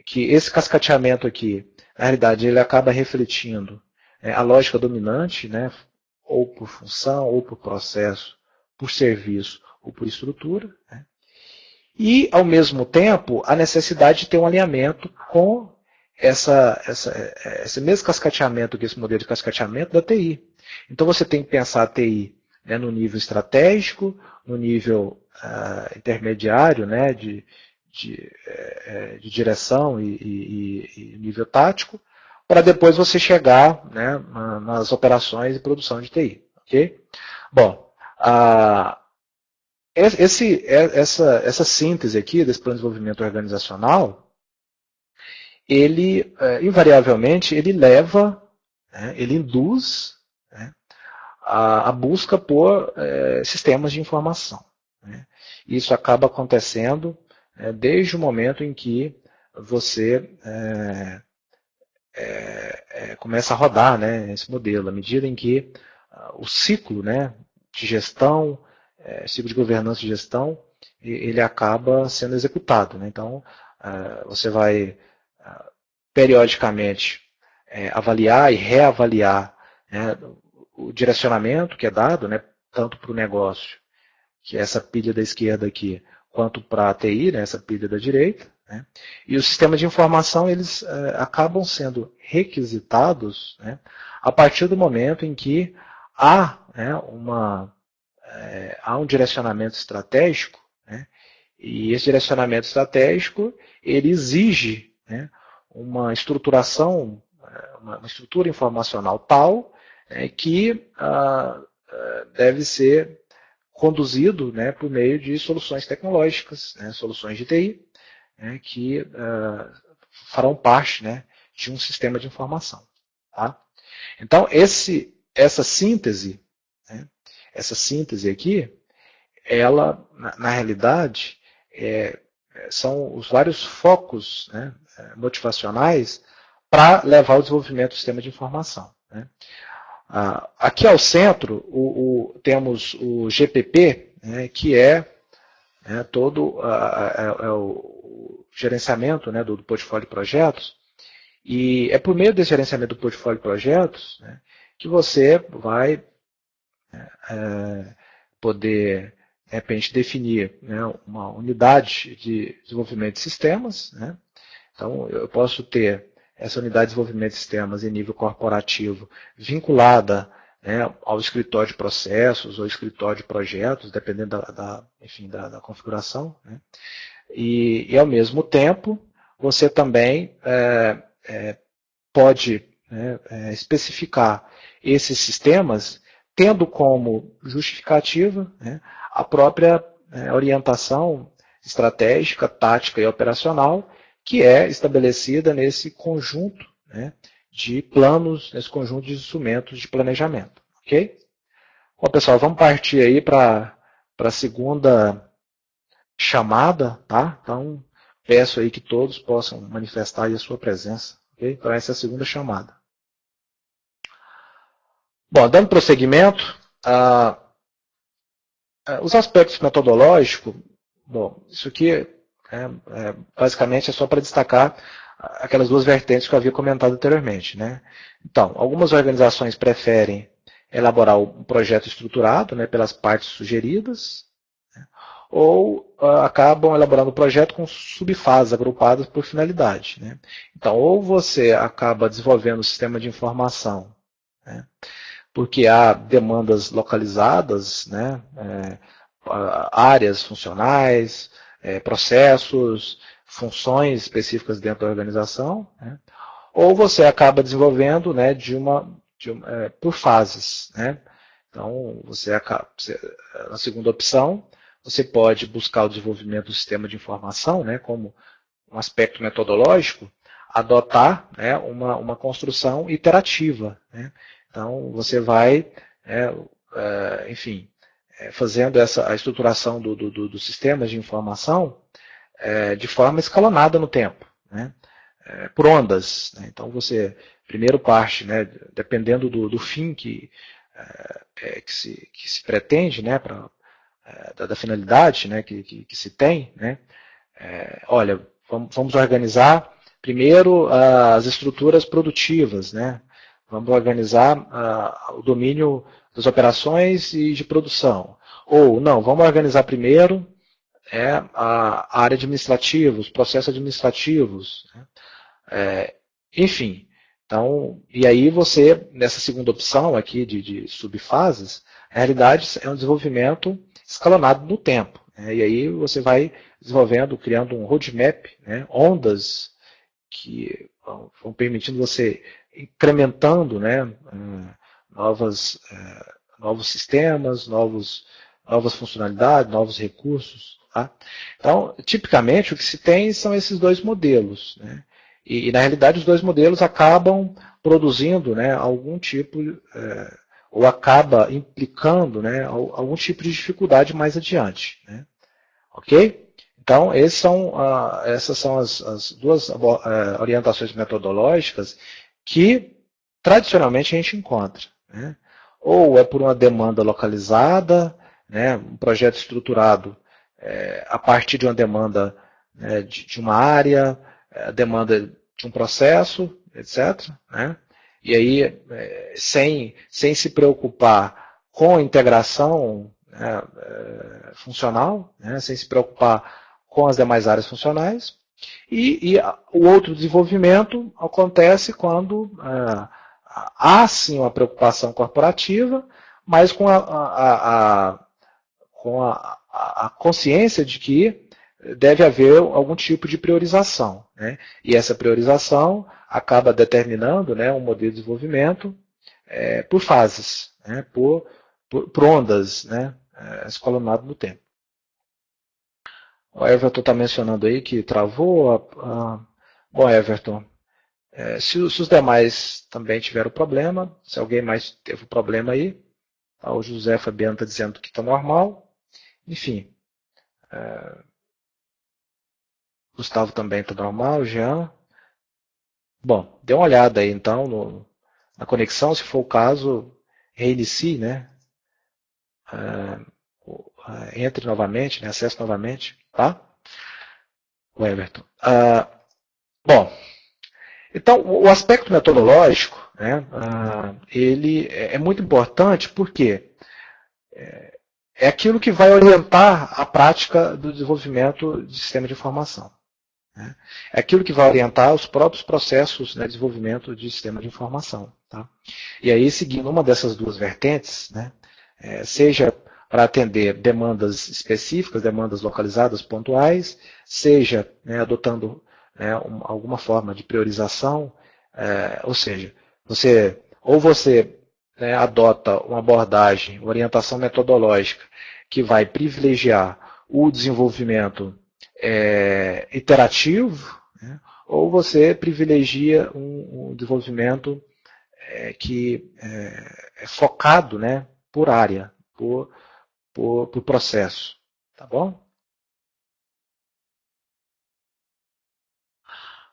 que esse cascateamento aqui, na realidade, ele acaba refletindo a lógica dominante, né, ou por função, ou por processo, por serviço, ou por estrutura, né, e, ao mesmo tempo, a necessidade de ter um alinhamento com esse mesmo cascateamento, esse modelo de cascateamento da TI. Então, você tem que pensar a TI, né, no nível estratégico, no nível intermediário, né, de direção e nível tático, para depois você chegar, né, nas operações e produção de TI. Okay? Bom, essa síntese aqui desse plano de desenvolvimento organizacional, ele, invariavelmente, ele leva, né, ele induz, né, a busca por sistemas de informação, né? Isso acaba acontecendo desde o momento em que você começa a rodar, né, esse modelo, à medida em que o ciclo, né, de gestão, ciclo de governança e gestão, ele acaba sendo executado, né? Então, você vai periodicamente avaliar e reavaliar, né, o direcionamento que é dado, né, tanto para o negócio, que é essa pilha da esquerda aqui, quanto para a TI, né, essa pilha da direita, né? E os sistemas de informação, eles acabam sendo requisitados, né, a partir do momento em que há, né, há um direcionamento estratégico, né, e esse direcionamento estratégico, ele exige, né, uma estruturação, uma estrutura informacional tal, que deve ser conduzido, né, por meio de soluções tecnológicas, né, soluções de TI, né, que farão parte, né, de um sistema de informação. Tá? Então, essa síntese, né, essa síntese aqui, ela, na realidade, são os vários focos, né, motivacionais para levar ao desenvolvimento do sistema de informação. Né? Aqui ao centro temos o GPP, né, que é todo o gerenciamento, né, do portfólio de projetos, e é por meio desse gerenciamento do portfólio de projetos, né, que você vai poder, de repente, definir, né, uma unidade de desenvolvimento de sistemas. Né? Então, eu posso ter essa unidade de desenvolvimento de sistemas em nível corporativo vinculada, né, ao escritório de processos ou escritório de projetos, dependendo da configuração. Né? E, ao mesmo tempo, você também pode, né, especificar esses sistemas tendo como justificativa, né, a própria orientação estratégica, tática e operacional que é estabelecida nesse conjunto, né, de planos, nesse conjunto de instrumentos de planejamento. Ok? Bom, pessoal, vamos partir aí para a segunda chamada, tá? Então, peço aí que todos possam manifestar aí a sua presença. Okay? Então, essa é a segunda chamada. Bom, dando prosseguimento, os aspectos metodológicos, bom, isso aqui basicamente é só para destacar aquelas duas vertentes que eu havia comentado anteriormente. Né? Então, algumas organizações preferem elaborar um projeto estruturado, né, pelas partes sugeridas, né, ou acabam elaborando o projeto com subfases agrupadas por finalidade. Né? Então, ou você acaba desenvolvendo um sistema de informação, né, porque há demandas localizadas, né, áreas funcionais, processos, funções específicas dentro da organização, né? Ou você acaba desenvolvendo, né, por fases. Né? Então, na segunda opção, você pode buscar o desenvolvimento do sistema de informação, né, como um aspecto metodológico, adotar, né, uma construção iterativa. Né? Então, você vai, enfim, fazendo a estruturação dos sistemas de informação de forma escalonada no tempo, né? Por ondas. Né? Então, você primeiro parte, né, dependendo do fim que se pretende, né, da finalidade, né, que se tem, né? Olha, vamos organizar primeiro as estruturas produtivas, né? Vamos organizar o domínio das operações e de produção. Ou, não, vamos organizar primeiro a área administrativa, os processos administrativos. Né? Enfim, então, e aí você, nessa segunda opção aqui de subfases, na realidade é um desenvolvimento escalonado no tempo. Né? E aí você vai desenvolvendo, criando um roadmap, né? Ondas que vão permitindo você incrementando, né, novos sistemas, novas funcionalidades, novos recursos. Tá? Então, tipicamente, o que se tem são esses dois modelos. Né? E na realidade, os dois modelos acabam produzindo, né, algum tipo, ou acaba implicando, né, algum tipo de dificuldade mais adiante. Né? Ok? Então, essas são as duas orientações metodológicas que tradicionalmente a gente encontra. Né? Ou é por uma demanda localizada, né, um projeto estruturado a partir de uma demanda de uma área, demanda de um processo, etc. Né? E aí, sem se preocupar com a integração funcional, né, sem se preocupar com as demais áreas funcionais. E o outro desenvolvimento acontece quando há sim uma preocupação corporativa, mas com a consciência de que deve haver algum tipo de priorização. Né? E essa priorização acaba determinando, né, um modelo de desenvolvimento por fases, né, por ondas, né, escalonado no tempo. O Everton está mencionando aí que travou. Bom, Everton, se os demais também tiveram problema, se alguém mais teve problema aí, o José Fabiano está dizendo que está normal. Enfim, Gustavo também está normal, Jean. Bom, dê uma olhada aí então na conexão, se for o caso, reinicie, né? Entre novamente, né? Acesse novamente, tá? O Everton. Bom, então o aspecto metodológico, né, ele é muito importante porque é aquilo que vai orientar a prática do desenvolvimento de sistema de informação. Né? É aquilo que vai orientar os próprios processos de desenvolvimento de sistema de informação. Tá? E aí, seguindo uma dessas duas vertentes, né, seja para atender demandas específicas, demandas localizadas, pontuais, seja adotando alguma forma de priorização, ou seja, você adota uma abordagem, uma orientação metodológica que vai privilegiar o desenvolvimento iterativo, né, ou você privilegia um desenvolvimento que é focado, né, por área, por processo. Tá bom?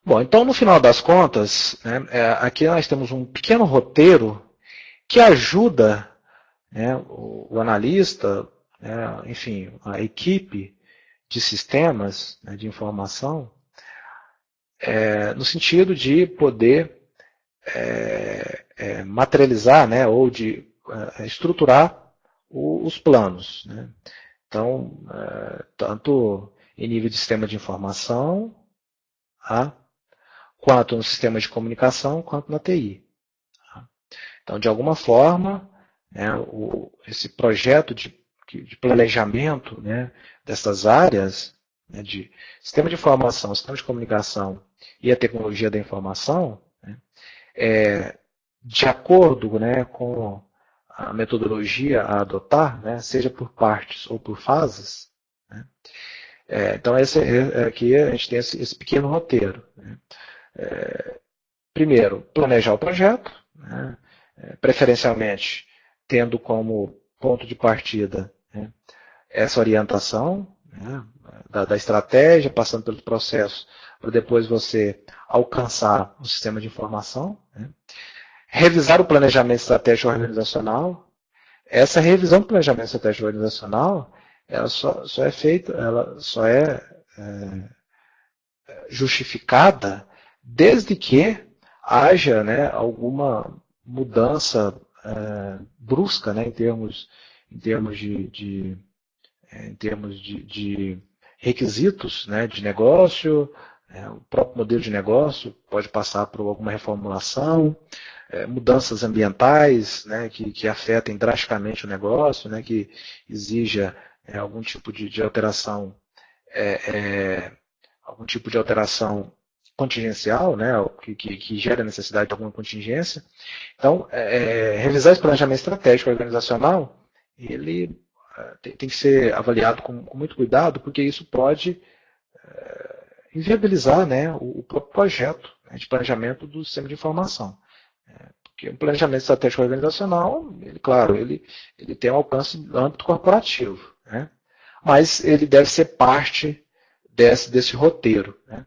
Bom, então no final das contas, né, aqui nós temos um pequeno roteiro que ajuda o analista, enfim, a equipe de sistemas de informação, no sentido de poder materializar, ou de estruturar os planos. Né? Então, tanto em nível de sistema de informação, quanto no sistema de comunicação, quanto na TI. Então, de alguma forma, esse projeto de planejamento dessas áreas, de sistema de informação, sistema de comunicação e a tecnologia da informação, de acordo com a metodologia a adotar, seja por partes ou por fases. Então, aqui a gente tem esse pequeno roteiro. Primeiro, planejar o projeto, preferencialmente tendo como ponto de partida essa orientação da estratégia, passando pelos processos, para depois você alcançar o sistema de informação. Revisar o planejamento estratégico organizacional. Essa revisão do planejamento estratégico organizacional, ela só é feita, ela só é justificada desde que haja alguma mudança brusca em termos de requisitos de negócio. O próprio modelo de negócio pode passar por alguma reformulação, mudanças ambientais que afetem drasticamente o negócio, que exija algum tipo de alteração, algum tipo de alteração contingencial, que gera necessidade de alguma contingência. Então, revisar esse planejamento estratégico organizacional, ele tem que ser avaliado com muito cuidado, porque isso pode inviabilizar, né, o próprio projeto, né, de planejamento do sistema de informação. Porque o planejamento estratégico organizacional, claro, ele tem um alcance no âmbito corporativo, né, mas ele deve ser parte desse roteiro. Né.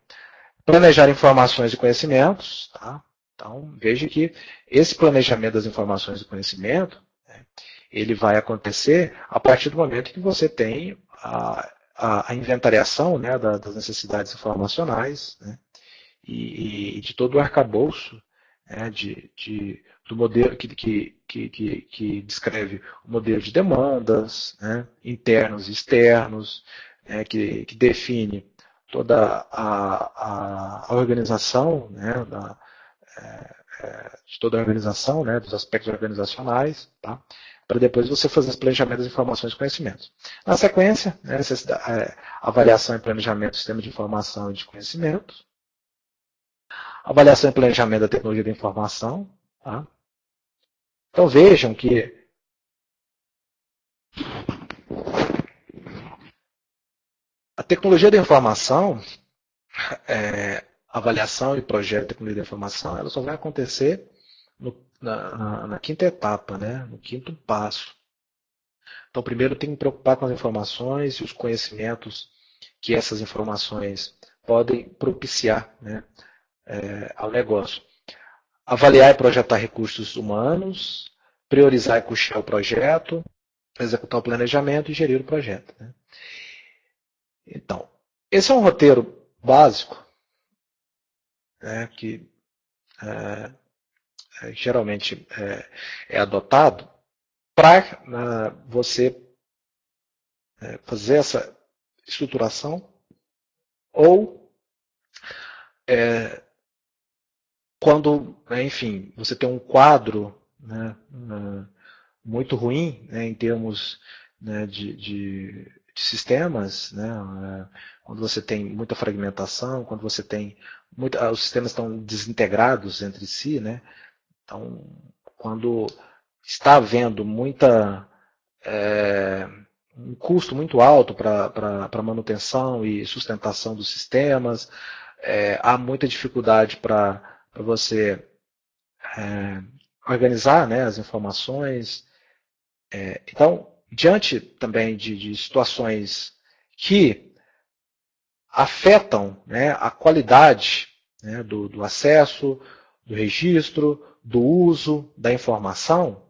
Planejar informações e conhecimentos. Tá? Então, veja que esse planejamento das informações e conhecimento, né, ele vai acontecer a partir do momento que você tem a inventariação, né, das necessidades informacionais, né, e de todo o arcabouço, né, do modelo que descreve o modelo de demandas, né, internos e externos, né, que define toda a organização, né, de toda a organização, né, dos aspectos organizacionais, tá? Para depois você fazer os planejamentos das informações e conhecimentos. Na sequência, né, avaliação e planejamento do sistema de informação e de conhecimento, avaliação e planejamento da tecnologia da informação. Tá? Então vejam que a tecnologia da informação, avaliação e projeto de tecnologia da informação, ela só vai acontecer na quinta etapa, né? No quinto passo. Então, primeiro tem que me preocupar com as informações e os conhecimentos que essas informações podem propiciar, né, ao negócio. Avaliar e projetar recursos humanos, priorizar e custear o projeto, executar o planejamento e gerir o projeto. Né? Então, esse é um roteiro básico, né, que geralmente é adotado para você fazer essa estruturação ou quando, enfim, você tem um quadro, né, muito ruim, né, em termos, né, de sistemas, né, quando você tem muita fragmentação, quando você tem os sistemas estão desintegrados entre si, né, então quando está havendo um custo muito alto para manutenção e sustentação dos sistemas, há muita dificuldade para você organizar, né, as informações. Então, diante também de situações que afetam, né, a qualidade, né, do acesso, do registro, do uso da informação,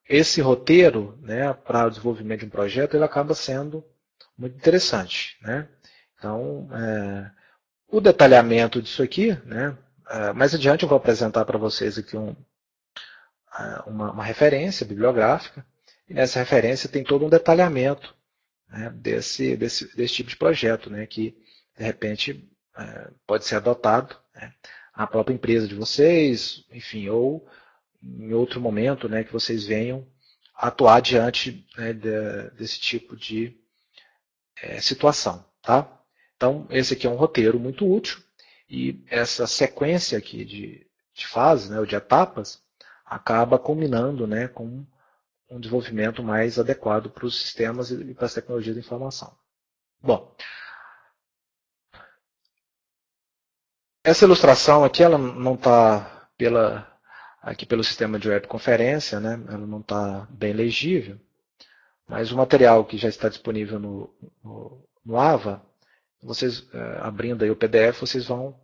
esse roteiro, né, para o desenvolvimento de um projeto, ele acaba sendo muito interessante. Né? Então, o detalhamento disso aqui, né, mais adiante eu vou apresentar para vocês aqui uma referência bibliográfica, e nessa referência tem todo um detalhamento, né, desse tipo de projeto, né, que de repente pode ser adotado, né, na própria empresa de vocês, enfim, ou em outro momento, né, que vocês venham atuar diante, né, desse tipo de situação. Tá? Então, esse aqui é um roteiro muito útil, e essa sequência aqui de fases, né, ou de etapas, acaba culminando, né, com um desenvolvimento mais adequado para os sistemas e para as tecnologias da informação. Bom, essa ilustração aqui, ela não está aqui pelo sistema de webconferência, né, ela não está bem legível, mas o material que já está disponível no AVA, vocês abrindo aí o PDF, vocês vão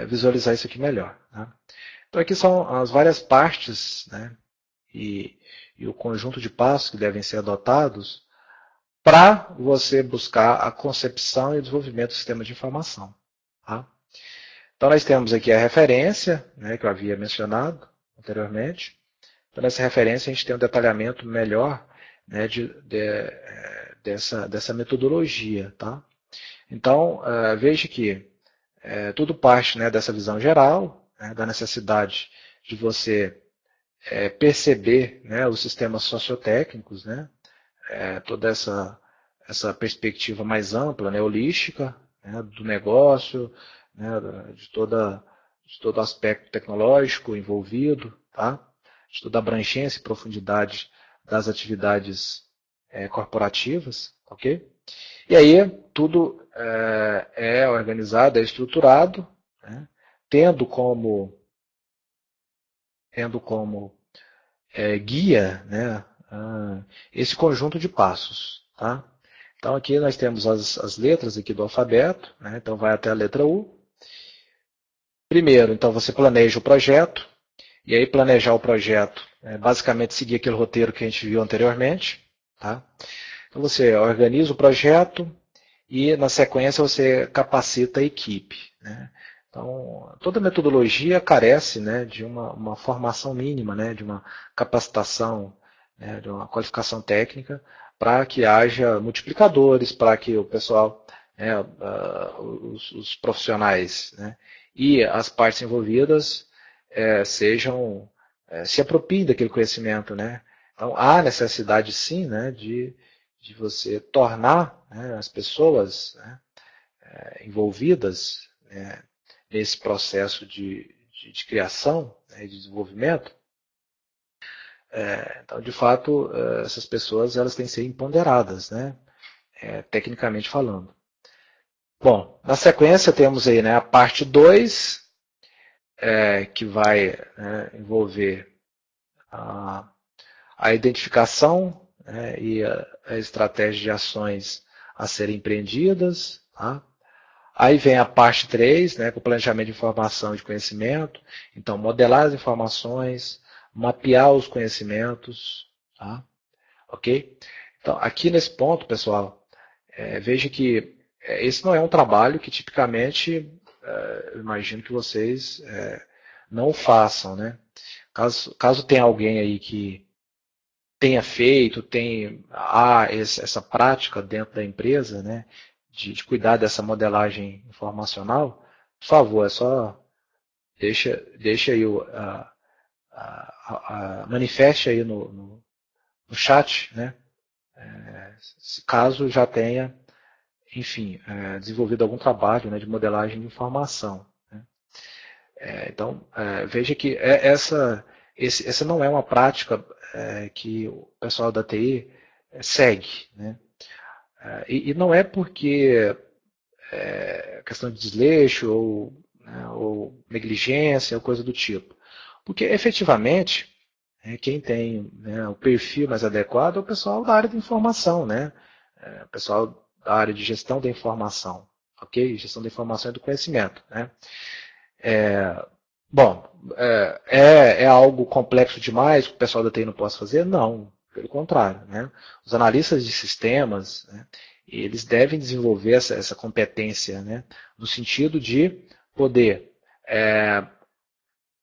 visualizar isso aqui melhor. Né? Então aqui são as várias partes, né, e o conjunto de passos que devem ser adotados para você buscar a concepção e o desenvolvimento do sistema de informação. Tá? Então nós temos aqui a referência, né, que eu havia mencionado anteriormente. Então nessa referência a gente tem um detalhamento melhor, né, dessa metodologia. Tá? Então veja que tudo parte, né, dessa visão geral, né, da necessidade de você perceber, né, os sistemas sociotécnicos, né, toda essa perspectiva mais ampla, né, holística, né, do negócio, né, de todo aspecto tecnológico envolvido, tá? De toda a abrangência e profundidade das atividades corporativas, ok? E aí tudo é organizado, é estruturado, né, tendo como guia, né, esse conjunto de passos. Tá? Então aqui nós temos as letras aqui do alfabeto, né, então vai até a letra U. Primeiro, então você planeja o projeto, e aí planejar o projeto é basicamente seguir aquele roteiro que a gente viu anteriormente. Tá? Então você organiza o projeto e na sequência você capacita a equipe. Né? Então, toda metodologia carece, né, de uma formação mínima, né, de uma capacitação, né, de uma qualificação técnica, para que haja multiplicadores, para que o pessoal, né, os profissionais, né, e as partes envolvidas se apropriem daquele conhecimento. Né? Então, há necessidade, sim, né, de você tornar, né, as pessoas, né, envolvidas, né, nesse processo de criação, né, de desenvolvimento. Então, de fato, essas pessoas elas têm que ser empoderadas, né, tecnicamente falando. Bom, na sequência temos aí, né, a parte 2, que vai, né, envolver a identificação, né, e a estratégia de ações a serem empreendidas. Tá? Aí vem a parte 3, né, com o planejamento de informação e de conhecimento. Então, modelar as informações, mapear os conhecimentos. Tá? Ok? Então, aqui nesse ponto, pessoal, veja que esse não é um trabalho que tipicamente eu imagino que vocês não façam. Né? Caso tenha alguém aí que tenha feito, essa prática dentro da empresa, né, de cuidar dessa modelagem informacional, por favor, é só deixa aí manifeste aí no chat, né, caso já tenha, enfim, desenvolvido algum trabalho, né, de modelagem de informação. Né. Então, veja que essa não é uma prática que o pessoal da TI segue. Né? E não é porque questão de desleixo ou negligência ou coisa do tipo. Porque efetivamente, quem tem, né, o perfil mais adequado é o pessoal da área de informação, né? O pessoal da área de gestão da informação, ok? Gestão da informação e do conhecimento. Né? Bom, é algo complexo demais que o pessoal da TI não possa fazer? Não, pelo contrário. Né? Os analistas de sistemas, né, eles devem desenvolver essa competência, né, no sentido de poder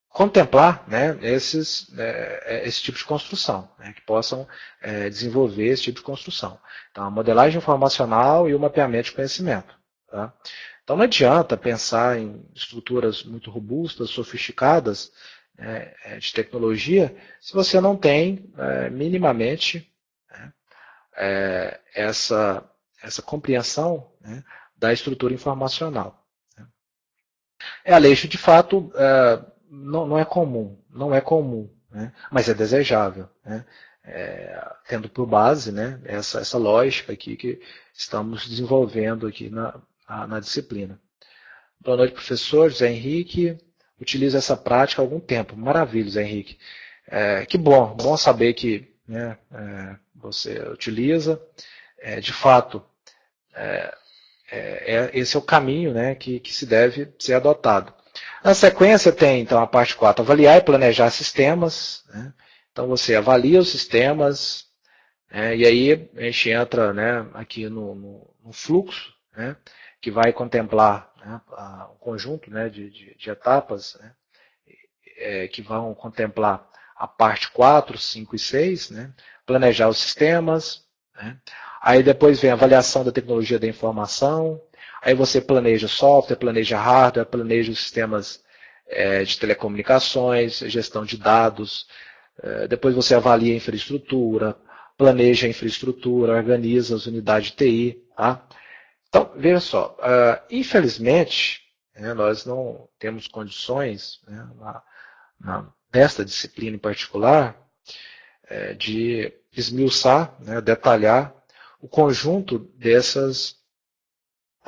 contemplar, né, esse tipo de construção, né, que possam desenvolver esse tipo de construção. Então, a modelagem informacional e o mapeamento de conhecimento. Tá? Então não adianta pensar em estruturas muito robustas, sofisticadas, de tecnologia, se você não tem minimamente, né, essa compreensão, né, da estrutura informacional. Né. Aleixo, de fato, não é comum, né, mas é desejável. Né, tendo por base, né, essa lógica aqui que estamos desenvolvendo aqui na disciplina. Boa noite, professor José Henrique. Utilizo essa prática há algum tempo. Maravilha, José Henrique. Que bom saber que, né, você utiliza. De fato, esse é o caminho, né, que se deve ser adotado. Na sequência tem, então, a parte 4, avaliar e planejar sistemas. Né? Então, você avalia os sistemas, e aí a gente entra, né, aqui no fluxo, né, que vai contemplar, né, um conjunto, né, de etapas, né, que vão contemplar a parte 4, 5 e 6, né, planejar os sistemas, né, aí depois vem a avaliação da tecnologia da informação, aí você planeja software, planeja hardware, planeja os sistemas de telecomunicações, gestão de dados, depois você avalia a infraestrutura, planeja a infraestrutura, organiza as unidades de TI. Tá? Então, veja só, infelizmente, nós não temos condições, né, nesta disciplina em particular, de esmiuçar, né, detalhar o conjunto dessas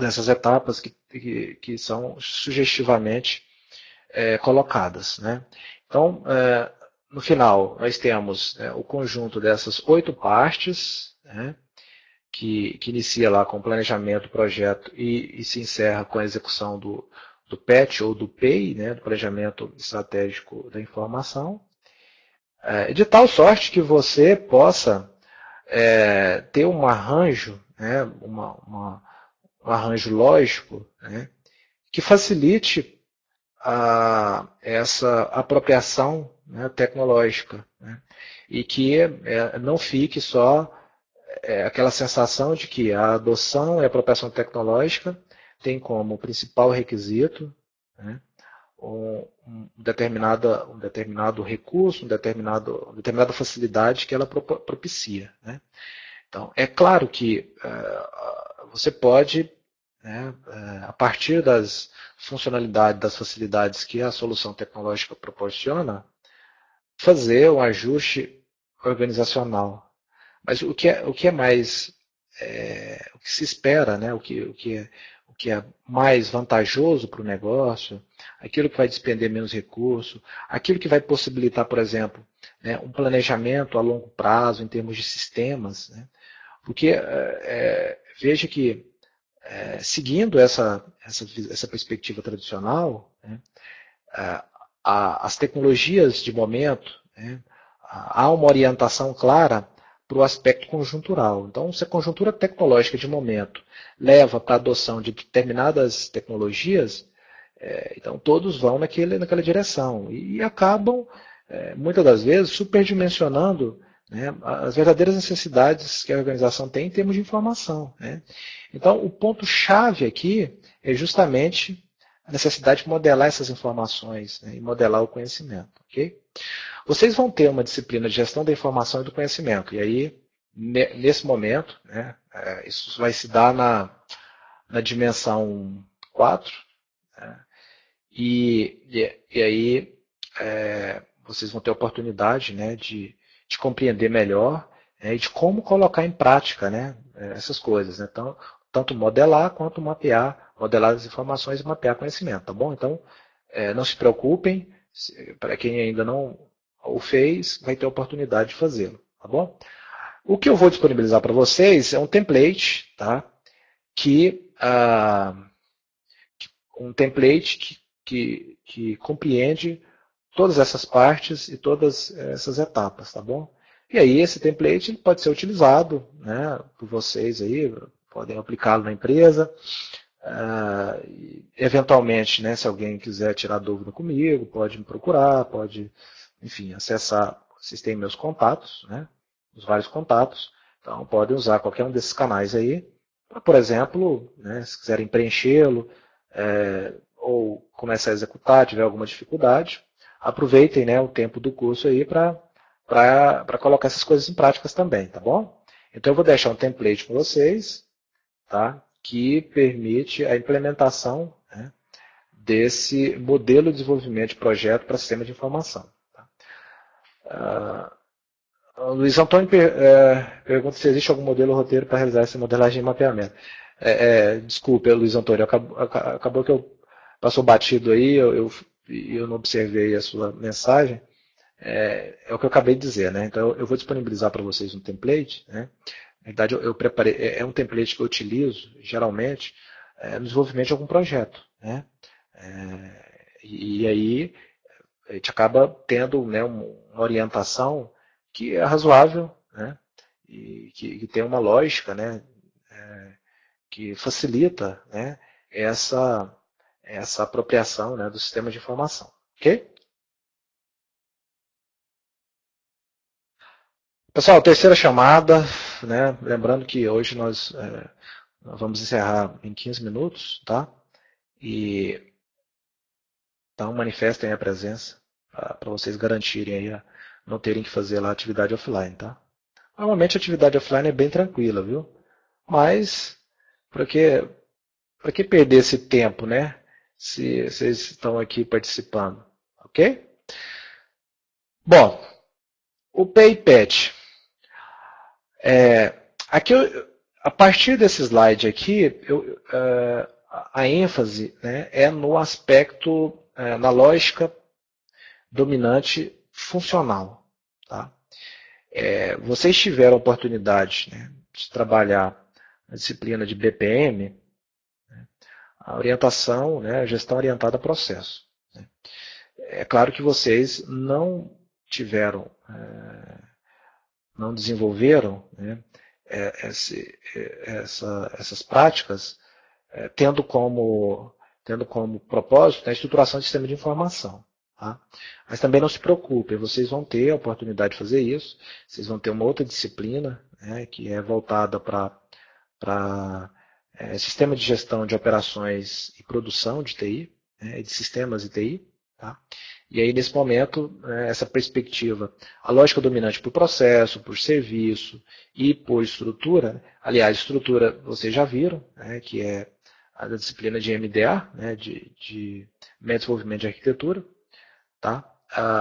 dessas etapas que são sugestivamente colocadas, né? Então, no final, nós temos o conjunto dessas 8 partes, né, que inicia lá com o planejamento do projeto e se encerra com a execução do PET ou do PEI, né, do Planejamento Estratégico da Informação, de tal sorte que você possa ter um arranjo, né, um arranjo lógico, né, que facilite essa apropriação, né, tecnológica, né, e que não fique só aquela sensação de que a adoção e a apropriação tecnológica tem como principal requisito, né, um determinado recurso, uma determinada facilidade que ela propicia, né. Então, é claro que você pode, né, a partir das funcionalidades, das facilidades que a solução tecnológica proporciona, fazer um ajuste organizacional. Mas o que é mais, o que se espera, né, o que é mais vantajoso para o negócio, aquilo que vai despender menos recurso, aquilo que vai possibilitar, por exemplo, né, um planejamento a longo prazo em termos de sistemas, né, porque veja que seguindo essa perspectiva tradicional, né, as tecnologias de momento, né, há uma orientação clara para o aspecto conjuntural. Então, se a conjuntura tecnológica de momento leva para a adoção de determinadas tecnologias, então todos vão naquela direção e acabam, muitas das vezes, superdimensionando, né, as verdadeiras necessidades que a organização tem em termos de informação, né. Então, o ponto-chave aqui é justamente a necessidade de modelar essas informações, né, e modelar o conhecimento. Okay? Vocês vão ter uma disciplina de gestão da informação e do conhecimento, e aí, nesse momento, né, isso vai se dar na dimensão 4, né, e aí vocês vão ter a oportunidade, né, de compreender melhor, e de como colocar em prática, né, essas coisas. Né? Então, tanto modelar quanto mapear, modelar as informações e mapear conhecimento, tá bom? Então, não se preocupem, para quem ainda não o fez, vai ter a oportunidade de fazê-lo, tá bom? O que eu vou disponibilizar para vocês é um template, tá? Um template que compreende todas essas partes e todas essas etapas, tá bom? E aí esse template pode ser utilizado, né, por vocês aí, podem aplicá-lo na empresa. Eventualmente, né, se alguém quiser tirar dúvida comigo, pode me procurar, pode, enfim, acessar. Vocês têm meus contatos, né, os vários contatos, então podem usar qualquer um desses canais aí, para, por exemplo, né, se quiserem preenchê-lo, ou começar a executar, tiver alguma dificuldade, aproveitem, né, o tempo do curso aí para colocar essas coisas em práticas também, tá bom? Então eu vou deixar um template com vocês, tá, que permite a implementação, né, desse modelo de desenvolvimento de projeto para sistema de informação. Tá? O Luiz Antônio pergunta se existe algum modelo roteiro para realizar essa modelagem e mapeamento. Desculpe, Luiz Antônio, acabou que passou batido aí, eu não observei a sua mensagem. É o que eu acabei de dizer, né? Então eu vou disponibilizar para vocês um template, né? Na verdade, eu preparei, é um template que eu utilizo, geralmente, no desenvolvimento de algum projeto, né? E aí a gente acaba tendo, né, uma orientação que é razoável, né? E que tem uma lógica, né? Que facilita, né, essa apropriação, né, do sistema de informação. Ok? Pessoal, terceira chamada, né? Lembrando que hoje nós vamos encerrar em 15 minutos, tá? E então manifestem a presença para vocês garantirem aí não terem que fazer lá a atividade offline, tá? Normalmente a atividade offline é bem tranquila, viu? Mas para que perder esse tempo, né? Se vocês estão aqui participando, ok? Bom, o PayPad. Aqui A partir desse slide aqui, a ênfase, né, é no aspecto, na lógica dominante funcional. Tá? Vocês tiveram a oportunidade, né, de trabalhar na disciplina de BPM, né, a orientação, né, a gestão orientada a processo. Né. É claro que vocês não tiveram, não desenvolveram, né, essas práticas tendo como propósito, né, a estruturação de sistema de informação. Tá? Mas também não se preocupem, vocês vão ter a oportunidade de fazer isso, vocês vão ter uma outra disciplina, né, que é voltada para sistema de gestão de operações e produção de TI, né, de sistemas de TI. Tá? E aí, nesse momento, essa perspectiva, a lógica dominante por processo, por serviço e por estrutura, aliás, estrutura vocês já viram, né, que é a da disciplina de MDA, né, de Método de Desenvolvimento de Arquitetura. Tá?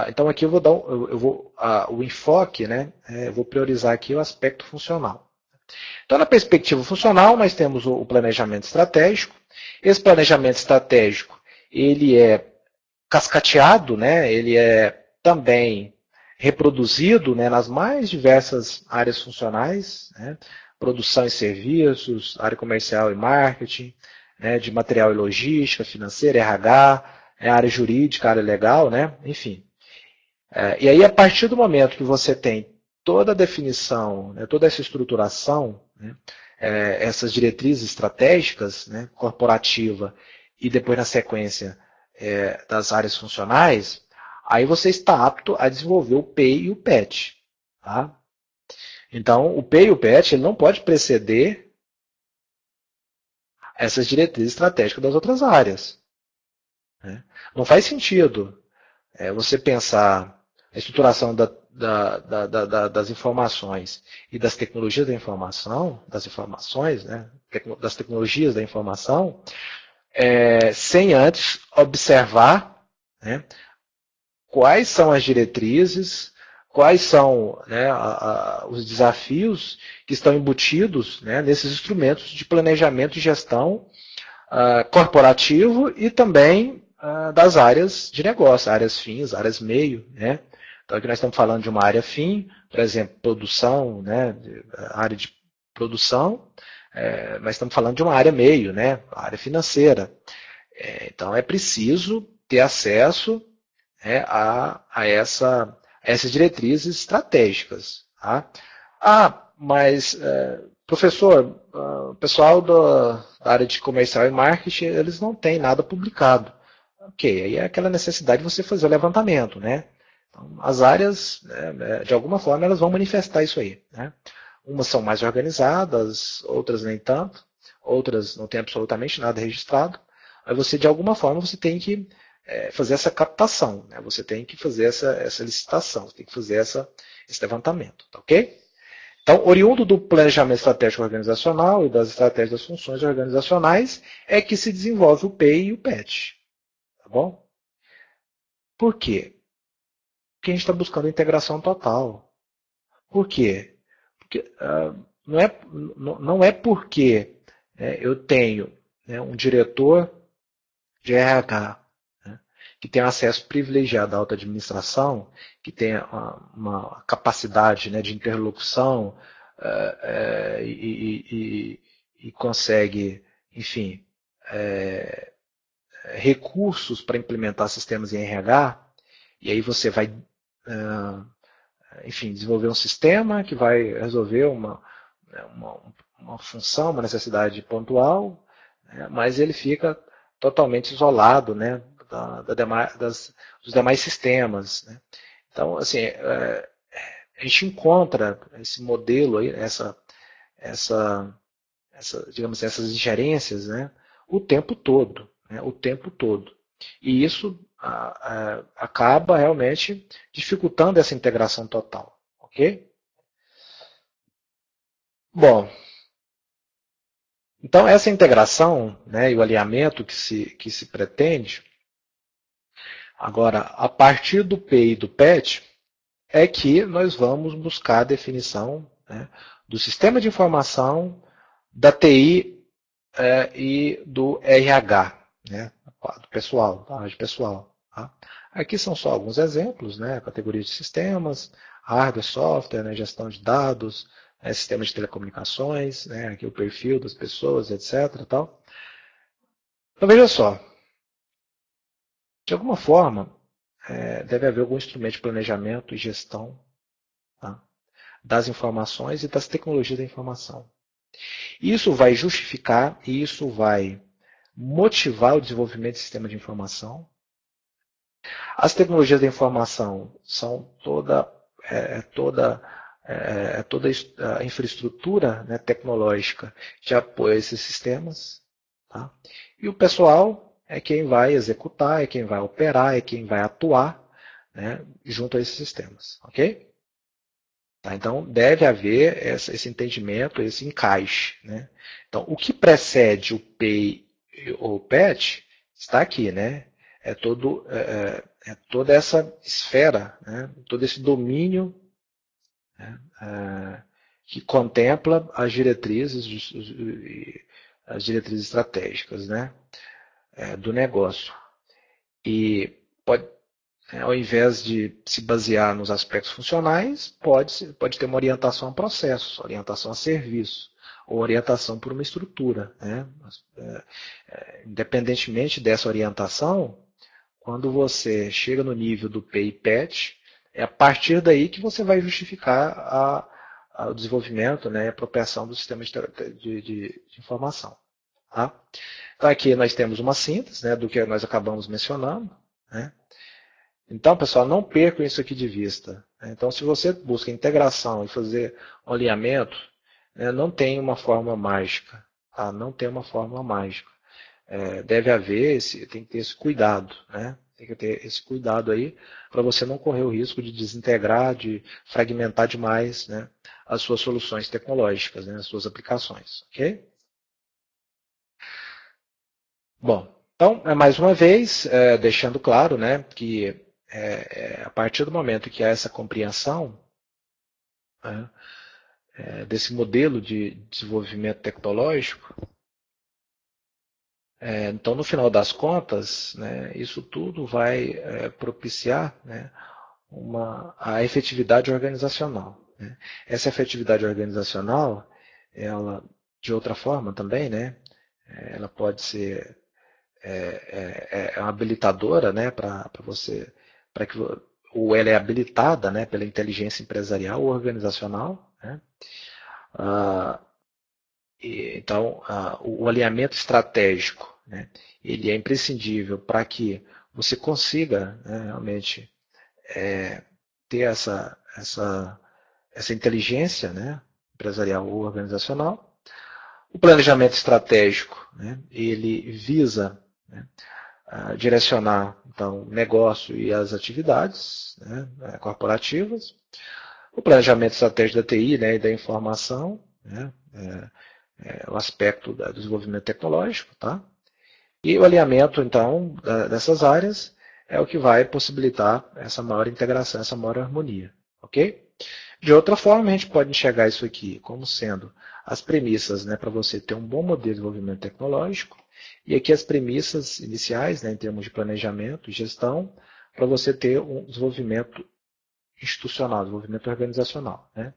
Então aqui eu vou o enfoque, né, eu vou priorizar aqui o aspecto funcional. Então na perspectiva funcional nós temos o planejamento estratégico. Esse planejamento estratégico ele é cascateado, né, ele é também reproduzido, né, nas mais diversas áreas funcionais, né, produção e serviços, área comercial e marketing, né, de material e logística, financeira, RH, área jurídica, área legal, né, enfim. E aí, a partir do momento que você tem toda a definição, né, toda essa estruturação, né, essas diretrizes estratégicas, né, corporativa e depois na sequência das áreas funcionais, aí você está apto a desenvolver o PEI e o PET. Tá? Então, o PEI e o PET ele não pode preceder essas diretrizes estratégicas das outras áreas. Né? Não faz sentido você pensar a estruturação das informações e das tecnologias da informação, das informações, né? Das tecnologias da informação, sem antes observar, né, quais são as diretrizes, quais são, né, os desafios que estão embutidos, né, nesses instrumentos de planejamento e gestão corporativo e também das áreas de negócio, áreas fins, áreas meio. Né? Então aqui nós estamos falando de uma área fim, por exemplo, produção, né, área de produção, mas estamos falando de uma área meio, né, área financeira. Então é preciso ter acesso, né, a essas diretrizes estratégicas. Tá? Mas, professor, o pessoal da área de comercial e marketing, eles não têm nada publicado. Ok, aí é aquela necessidade de você fazer o levantamento. Né? Então, as áreas, de alguma forma, elas vão manifestar isso aí. Né? Umas são mais organizadas, outras nem tanto, outras não têm absolutamente nada registrado. Aí você, de alguma forma, você tem que fazer essa captação, né? Você tem que fazer essa licitação, você tem que fazer esse levantamento, tá ok? Então, oriundo do planejamento estratégico organizacional e das estratégias das funções organizacionais é que se desenvolve o PEI e o PET, tá bom? Por quê? Porque a gente está buscando integração total. Por quê? Porque, não é porque eu tenho, né, um diretor de RH que tem acesso privilegiado à alta administração, que tem uma capacidade, né, de interlocução e consegue, enfim, recursos para implementar sistemas em RH, e aí você vai, enfim, desenvolver um sistema que vai resolver uma função, uma necessidade pontual, né, mas ele fica totalmente isolado, né, dos demais sistemas. Né? Então, assim, a gente encontra esse modelo aí, digamos, essas ingerências, né, o tempo todo, né, o tempo todo. E isso acaba realmente dificultando essa integração total, ok? Bom, então essa integração, né, e o alinhamento que se pretende, agora, a partir do PEI e do PET, é que nós vamos buscar a definição, né, do sistema de informação da TI e do RH, né? Do pessoal, da área de pessoal. Tá? Aqui são só alguns exemplos, né? Categorias de sistemas, hardware, software, né? Gestão de dados, sistemas de telecomunicações, né? Aqui o perfil das pessoas, etc. Tal. Então veja só, de alguma forma, deve haver algum instrumento de planejamento e gestão, tá? Das informações e das tecnologias da informação. Isso vai justificar e isso vai motivar o desenvolvimento de sistema de informação. As tecnologias da informação são toda a infraestrutura, né, tecnológica de apoio a esses sistemas. Tá? E o pessoal é quem vai executar, é quem vai operar, é quem vai atuar, né, junto a esses sistemas. Ok? Tá? Então, deve haver esse entendimento, esse encaixe. Né? Então, o que precede o PEI ou o PET está aqui. Né? Toda essa esfera, né? Todo esse domínio, né? Que contempla as diretrizes estratégicas, né? Do negócio. E pode, ao invés de se basear nos aspectos funcionais, pode ter uma orientação a processos, orientação a serviço, ou orientação por uma estrutura. Né? Independentemente dessa orientação, quando você chega no nível do PI-PET, é a partir daí que você vai justificar o desenvolvimento, né, a apropriação do sistema de informação. Tá? Então aqui nós temos uma síntese, né, do que nós acabamos mencionando. Né? Então, pessoal, não percam isso aqui de vista. Então, se você busca integração e fazer um alinhamento, né, não tem uma fórmula mágica. Tá? Não tem uma fórmula mágica. Deve haver, tem que ter esse cuidado. Né? Tem que ter esse cuidado aí para você não correr o risco de desintegrar, de fragmentar demais, né, as suas soluções tecnológicas, né, as suas aplicações. Ok? Bom, então, mais uma vez, deixando claro, né, que a partir do momento que há essa compreensão, né, desse modelo de desenvolvimento tecnológico, então, no final das contas, né, isso tudo vai propiciar, né, a efetividade organizacional. Né? Essa efetividade organizacional, ela, de outra forma também, né, ela pode ser uma habilitadora, né, para você, ou ela é habilitada, né, pela inteligência empresarial ou organizacional. Né? Então, o alinhamento estratégico, né, ele é imprescindível para que você consiga, né, realmente ter essa inteligência, né, empresarial ou organizacional. O planejamento estratégico, né, ele visa, né, direcionar então, o negócio e as atividades, né, corporativas. O planejamento estratégico da TI, né, e da informação, né, o aspecto do desenvolvimento tecnológico. Tá? E o alinhamento, então, dessas áreas é o que vai possibilitar essa maior integração, essa maior harmonia. Ok? De outra forma, a gente pode enxergar isso aqui como sendo as premissas, né, para você ter um bom modelo de desenvolvimento tecnológico, e aqui as premissas iniciais, né, em termos de planejamento e gestão, para você ter um desenvolvimento institucional, desenvolvimento organizacional. Né?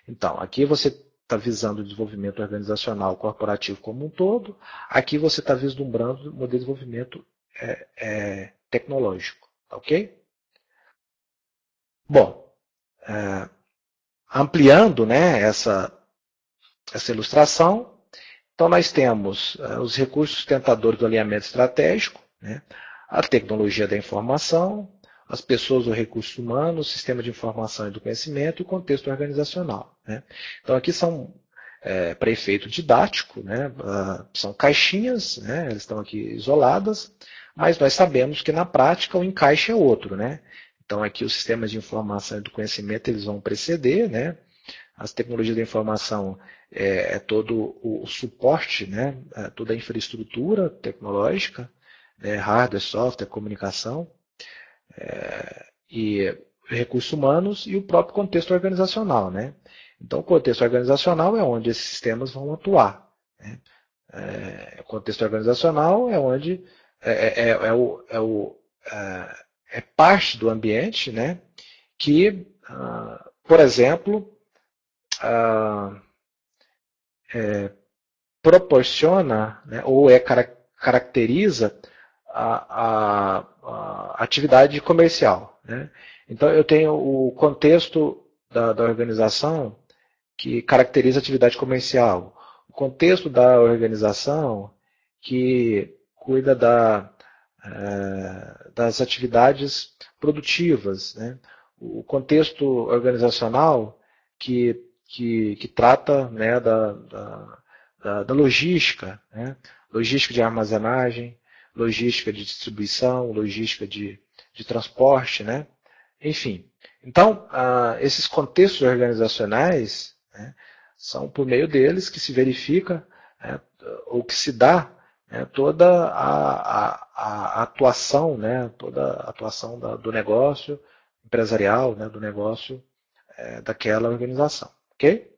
Então, aqui você está visando o desenvolvimento organizacional corporativo como um todo, aqui você está vislumbrando o modelo de desenvolvimento tecnológico. Ok? Bom, ampliando, né, essa ilustração, então nós temos os recursos sustentadores do alinhamento estratégico, né, a tecnologia da informação, as pessoas ou recursos humanos, o sistema de informação e do conhecimento e o contexto organizacional. Né. Então aqui são, para efeito didático, né, são caixinhas, né, elas estão aqui isoladas, mas nós sabemos que na prática o encaixe é outro. Né. Então aqui os sistemas de informação e do conhecimento eles vão preceder, né, as tecnologias da informação todo o suporte, né, toda a infraestrutura tecnológica, né, hardware, software, comunicação, e recursos humanos e o próprio contexto organizacional. Né? Então, o contexto organizacional é onde esses sistemas vão atuar. né? O contexto organizacional é onde é parte do ambiente, né, que, por exemplo, proporciona, né, ou caracteriza a atividade comercial, né? Então, eu tenho o contexto da organização que caracteriza a atividade comercial, o contexto da organização que cuida das atividades produtivas, né? O contexto organizacional que trata, né, da logística, né? Logística de armazenagem, logística de distribuição, logística de transporte, né? Enfim. Então, esses contextos organizacionais, né, são por meio deles que se verifica, né, ou que se dá, né, toda a atuação, né, toda a atuação do negócio empresarial, né, do negócio daquela organização. Ok?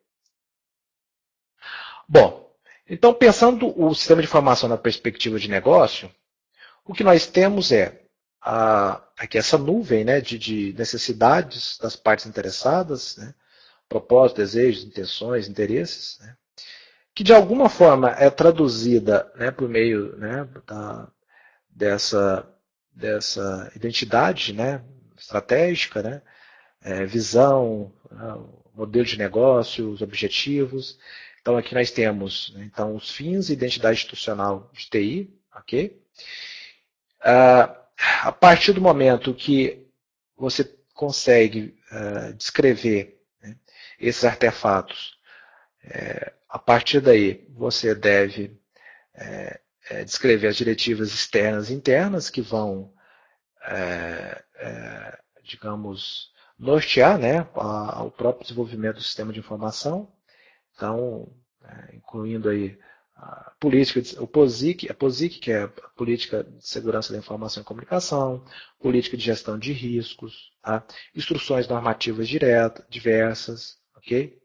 Bom, então pensando o sistema de informação na perspectiva de negócio, o que nós temos é aqui essa nuvem, né, de necessidades das partes interessadas, né, propósitos, desejos, intenções, interesses, né, que de alguma forma é traduzida, né, por meio, né, dessa identidade, né, estratégica, né, visão, modelo de negócio, os objetivos. Então aqui nós temos, né, então, os fins e identidade institucional de TI, ok? A partir do momento que você consegue descrever, né, esses artefatos, a partir daí você deve descrever as diretivas externas e internas que vão, digamos, nortear, né, o próprio desenvolvimento do sistema de informação. Então, incluindo aí a política, a POSIC, que é a Política de Segurança da Informação e Comunicação, política de gestão de riscos, tá? Instruções normativas diversas, ok?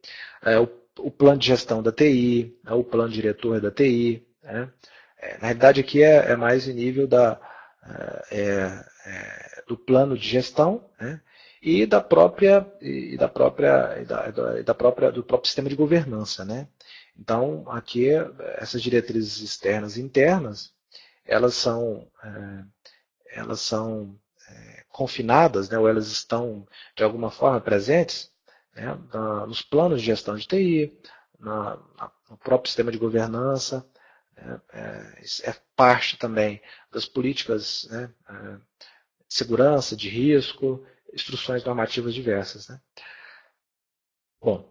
O plano de gestão da TI, o plano diretor da TI, né? Na realidade aqui é mais em nível do plano de gestão, né? Do próprio sistema de governança, né? Então, aqui, essas diretrizes externas e internas, elas são confinadas, né, ou elas estão, de alguma forma, presentes, né, nos planos de gestão de TI, no próprio sistema de governança, né, é parte também das políticas, né, de segurança, de risco, instruções normativas diversas, né? Bom,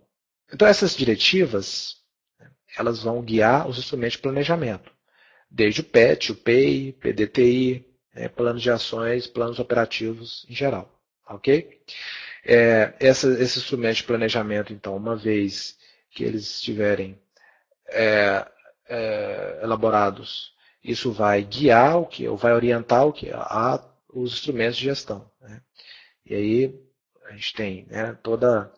então essas diretivas, elas vão guiar os instrumentos de planejamento, desde o PET, o PEI, PDTI, planos de ações, planos operativos em geral, ok? Esses instrumentos de planejamento, então, uma vez que eles estiverem elaborados, isso vai guiar ou vai orientar os instrumentos de gestão, né? E aí a gente tem, né, toda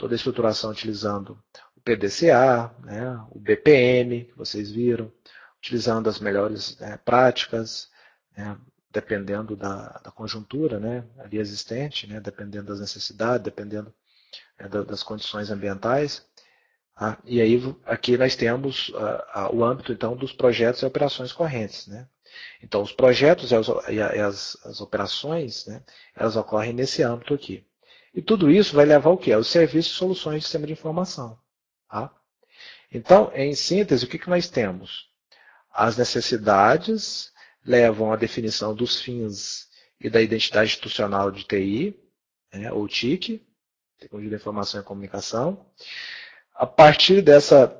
a estruturação utilizando o PDCA, né, o BPM, que vocês viram, utilizando as melhores, né, práticas, né, dependendo da conjuntura, né, ali existente, né, dependendo das necessidades, dependendo, né, das condições ambientais. Tá? E aí aqui nós temos o âmbito então dos projetos e operações correntes, né? Então os projetos e as operações, né, elas ocorrem nesse âmbito aqui. E tudo isso vai levar ao quê? Aos serviços e soluções de sistema de informação. Tá? Então, em síntese, o que nós temos? As necessidades levam à definição dos fins e da identidade institucional de TI, né, ou TIC, Tecnologia da Informação e Comunicação. A partir dessa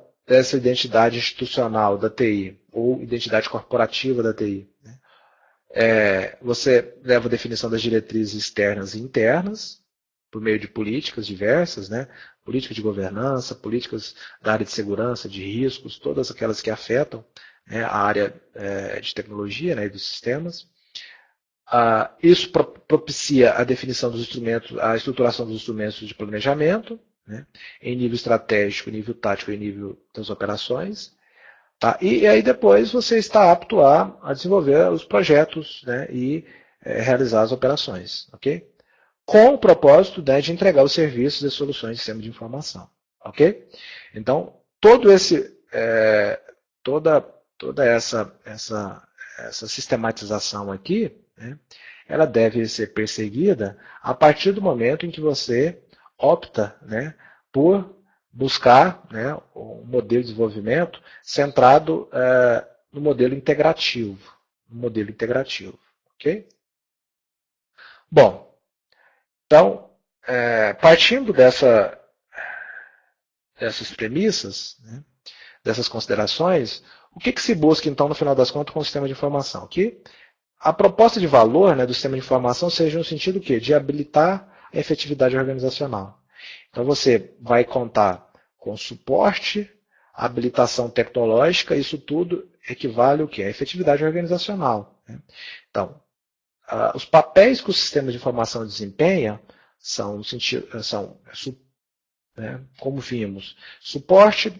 identidade institucional da TI, ou identidade corporativa da TI, né, você leva a definição das diretrizes externas e internas, por meio de políticas diversas, né? Política de governança, políticas da área de segurança, de riscos, todas aquelas que afetam, né, a área de tecnologia, né, e dos sistemas. Isso propicia a definição dos instrumentos, a estruturação dos instrumentos de planejamento, né, em nível estratégico, nível tático e nível das operações. Tá? E aí depois você está apto a desenvolver os projetos, né, e realizar as operações, ok? Com o propósito, né, de entregar os serviços e soluções de sistema de informação, ok? Então, toda essa sistematização aqui, né, ela deve ser perseguida a partir do momento em que você opta, né, por buscar, né, um modelo de desenvolvimento centrado no modelo integrativo. Ok? Bom, então, partindo dessas premissas, né, dessas considerações, o que se busca, então, no final das contas, com o sistema de informação? Que a proposta de valor, né, do sistema de informação seja no sentido quê? De habilitar a efetividade organizacional. Então, você vai contar com suporte, habilitação tecnológica, isso tudo equivale ao quê? A efetividade organizacional. Né? Então, os papéis que o sistema de informação desempenha são, né, como vimos, suporte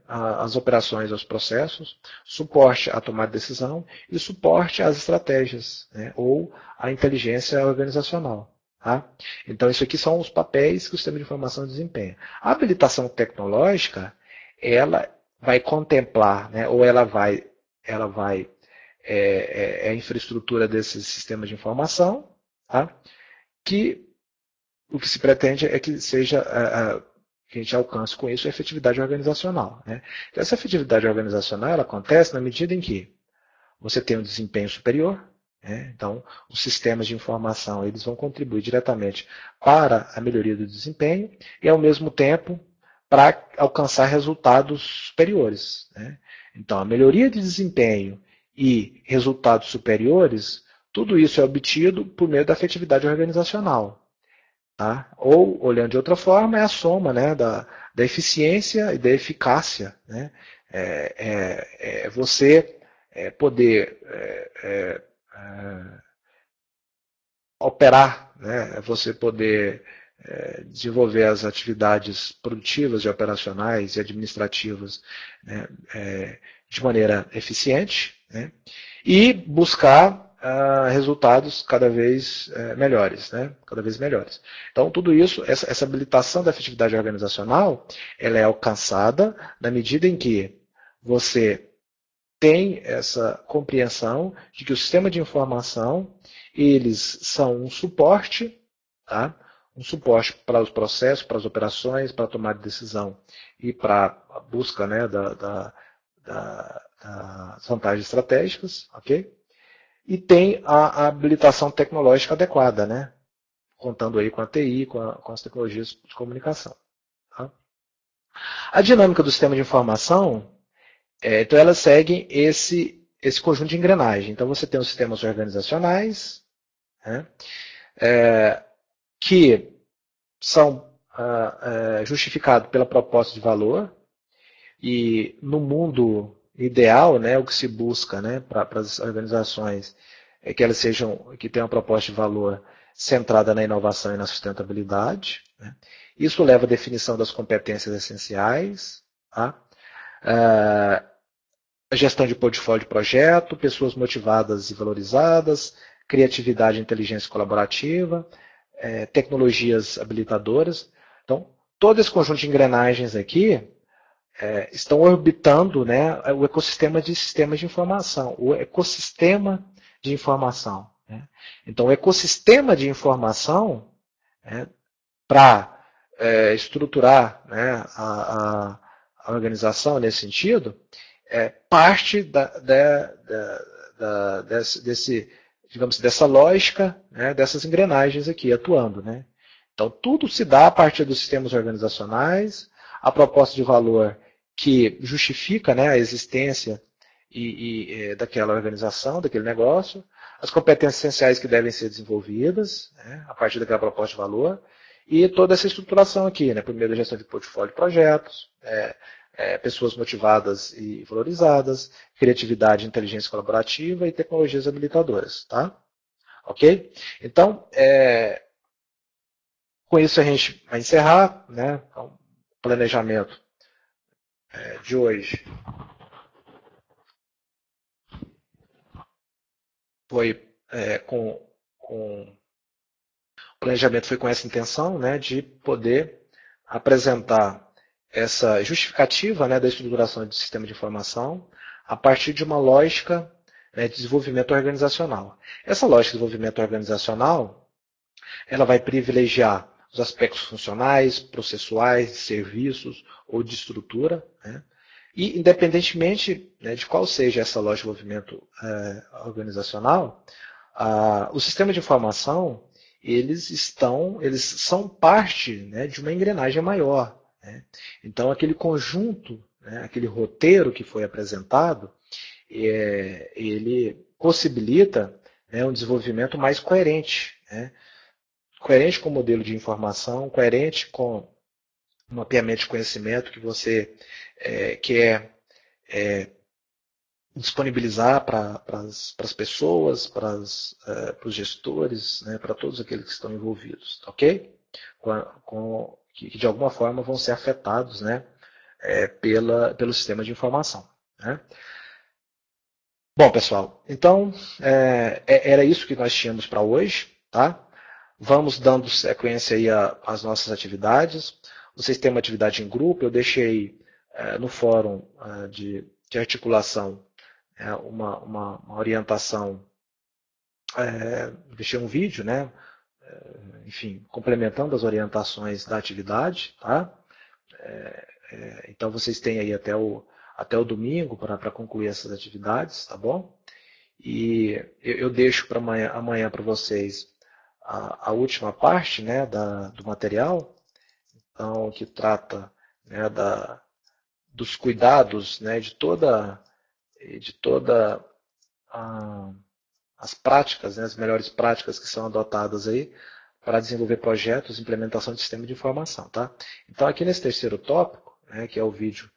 às operações, aos processos, suporte à tomada de decisão e suporte às estratégias, né, ou à inteligência organizacional. Tá? Então, isso aqui são os papéis que o sistema de informação desempenha. A habilitação tecnológica, ela vai contemplar, né, ou ela vai a infraestrutura desses sistemas de informação, tá? Que o que se pretende é que seja que a gente alcance com isso a efetividade organizacional. Né? Então, essa efetividade organizacional ela acontece na medida em que você tem um desempenho superior, né? Então os sistemas de informação eles vão contribuir diretamente para a melhoria do desempenho e ao mesmo tempo para alcançar resultados superiores. Né? Então a melhoria de desempenho e resultados superiores, tudo isso é obtido por meio da efetividade organizacional. Tá? Ou, olhando de outra forma, é a soma, né, da eficiência e da eficácia. Né? Você poder operar, né? É você poder desenvolver as atividades produtivas e operacionais e administrativas, né, de maneira eficiente, né? E buscar resultados cada vez melhores, né? Cada vez melhores. Então, tudo isso, essa habilitação da efetividade organizacional, ela é alcançada na medida em que você tem essa compreensão de que o sistema de informação, eles são um suporte, tá? Um suporte para os processos, para as operações, para a tomada de decisão e para a busca, né, das vantagens estratégicas, ok? E tem a habilitação tecnológica adequada, né? Contando aí com a TI, com as tecnologias de comunicação. Tá? A dinâmica do sistema de informação, então elas seguem esse conjunto de engrenagem. Então você tem os sistemas organizacionais, né, que são justificados pela proposta de valor, e no mundo ideal, né, o que se busca, né, para as organizações é que elas que tenham uma proposta de valor centrada na inovação e na sustentabilidade. Né? Isso leva à definição das competências essenciais, tá? A gestão de portfólio de projeto, pessoas motivadas e valorizadas, criatividade e inteligência colaborativa, tecnologias habilitadoras. Então, todo esse conjunto de engrenagens aqui estão orbitando, né, o ecossistema de sistemas de informação, o ecossistema de informação. Né? Então, o ecossistema de informação, né, para estruturar, né, a organização nesse sentido, parte digamos, dessa lógica, né, dessas engrenagens aqui atuando. Né? Então, tudo se dá a partir dos sistemas organizacionais, a proposta de valor que justifica, né, a existência daquela organização, daquele negócio, as competências essenciais que devem ser desenvolvidas, né, a partir daquela proposta de valor, e toda essa estruturação aqui, né, por meio da gestão de portfólio de projetos, pessoas motivadas e valorizadas, criatividade, inteligência colaborativa e tecnologias habilitadoras. Tá? Ok? Então, com isso a gente vai encerrar, né? Então, o planejamento de hoje foi o planejamento foi com essa intenção, né, de poder apresentar essa justificativa, né, da estruturação do sistema de informação a partir de uma lógica, né, de desenvolvimento organizacional. Essa lógica de desenvolvimento organizacional, ela vai privilegiar os aspectos funcionais, processuais, de serviços ou de estrutura, né? E, independentemente, né, de qual seja essa lógica de desenvolvimento organizacional, o sistema de informação, eles são parte, né, de uma engrenagem maior, né? Então, aquele conjunto, né, aquele roteiro que foi apresentado, ele possibilita, né, um desenvolvimento mais coerente, né? Coerente com o modelo de informação, coerente com o mapeamento de conhecimento que você quer disponibilizar para as pessoas, para os gestores, né, para todos aqueles que estão envolvidos, ok? Que de alguma forma vão ser afetados, né, pelo sistema de informação, né? Bom, pessoal, então era isso que nós tínhamos para hoje, tá? Vamos dando sequência aí às nossas atividades. Vocês têm uma atividade em grupo, eu deixei no fórum de articulação uma orientação, deixei um vídeo, né? Enfim, complementando as orientações da atividade, tá? Então vocês têm aí até o domingo para concluir essas atividades, tá bom? E eu deixo para amanhã para vocês a última parte, né, do material, então, que trata, né, dos cuidados, né, de toda as práticas, né, as melhores práticas que são adotadas aí para desenvolver projetos de implementação de sistema de informação, tá? Então, aqui nesse terceiro tópico, né, que é o vídeo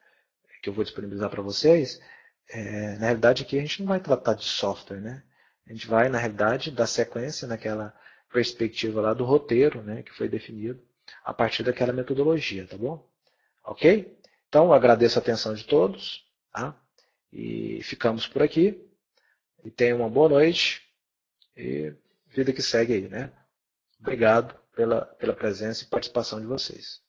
que eu vou disponibilizar para vocês, na realidade aqui a gente não vai tratar de software, né? A gente vai, na realidade, dar sequência naquela perspectiva lá do roteiro, né, que foi definido a partir daquela metodologia, tá bom? Ok? Então, agradeço a atenção de todos, tá? E ficamos por aqui. E tenham uma boa noite e vida que segue aí, né? Obrigado pela presença e participação de vocês.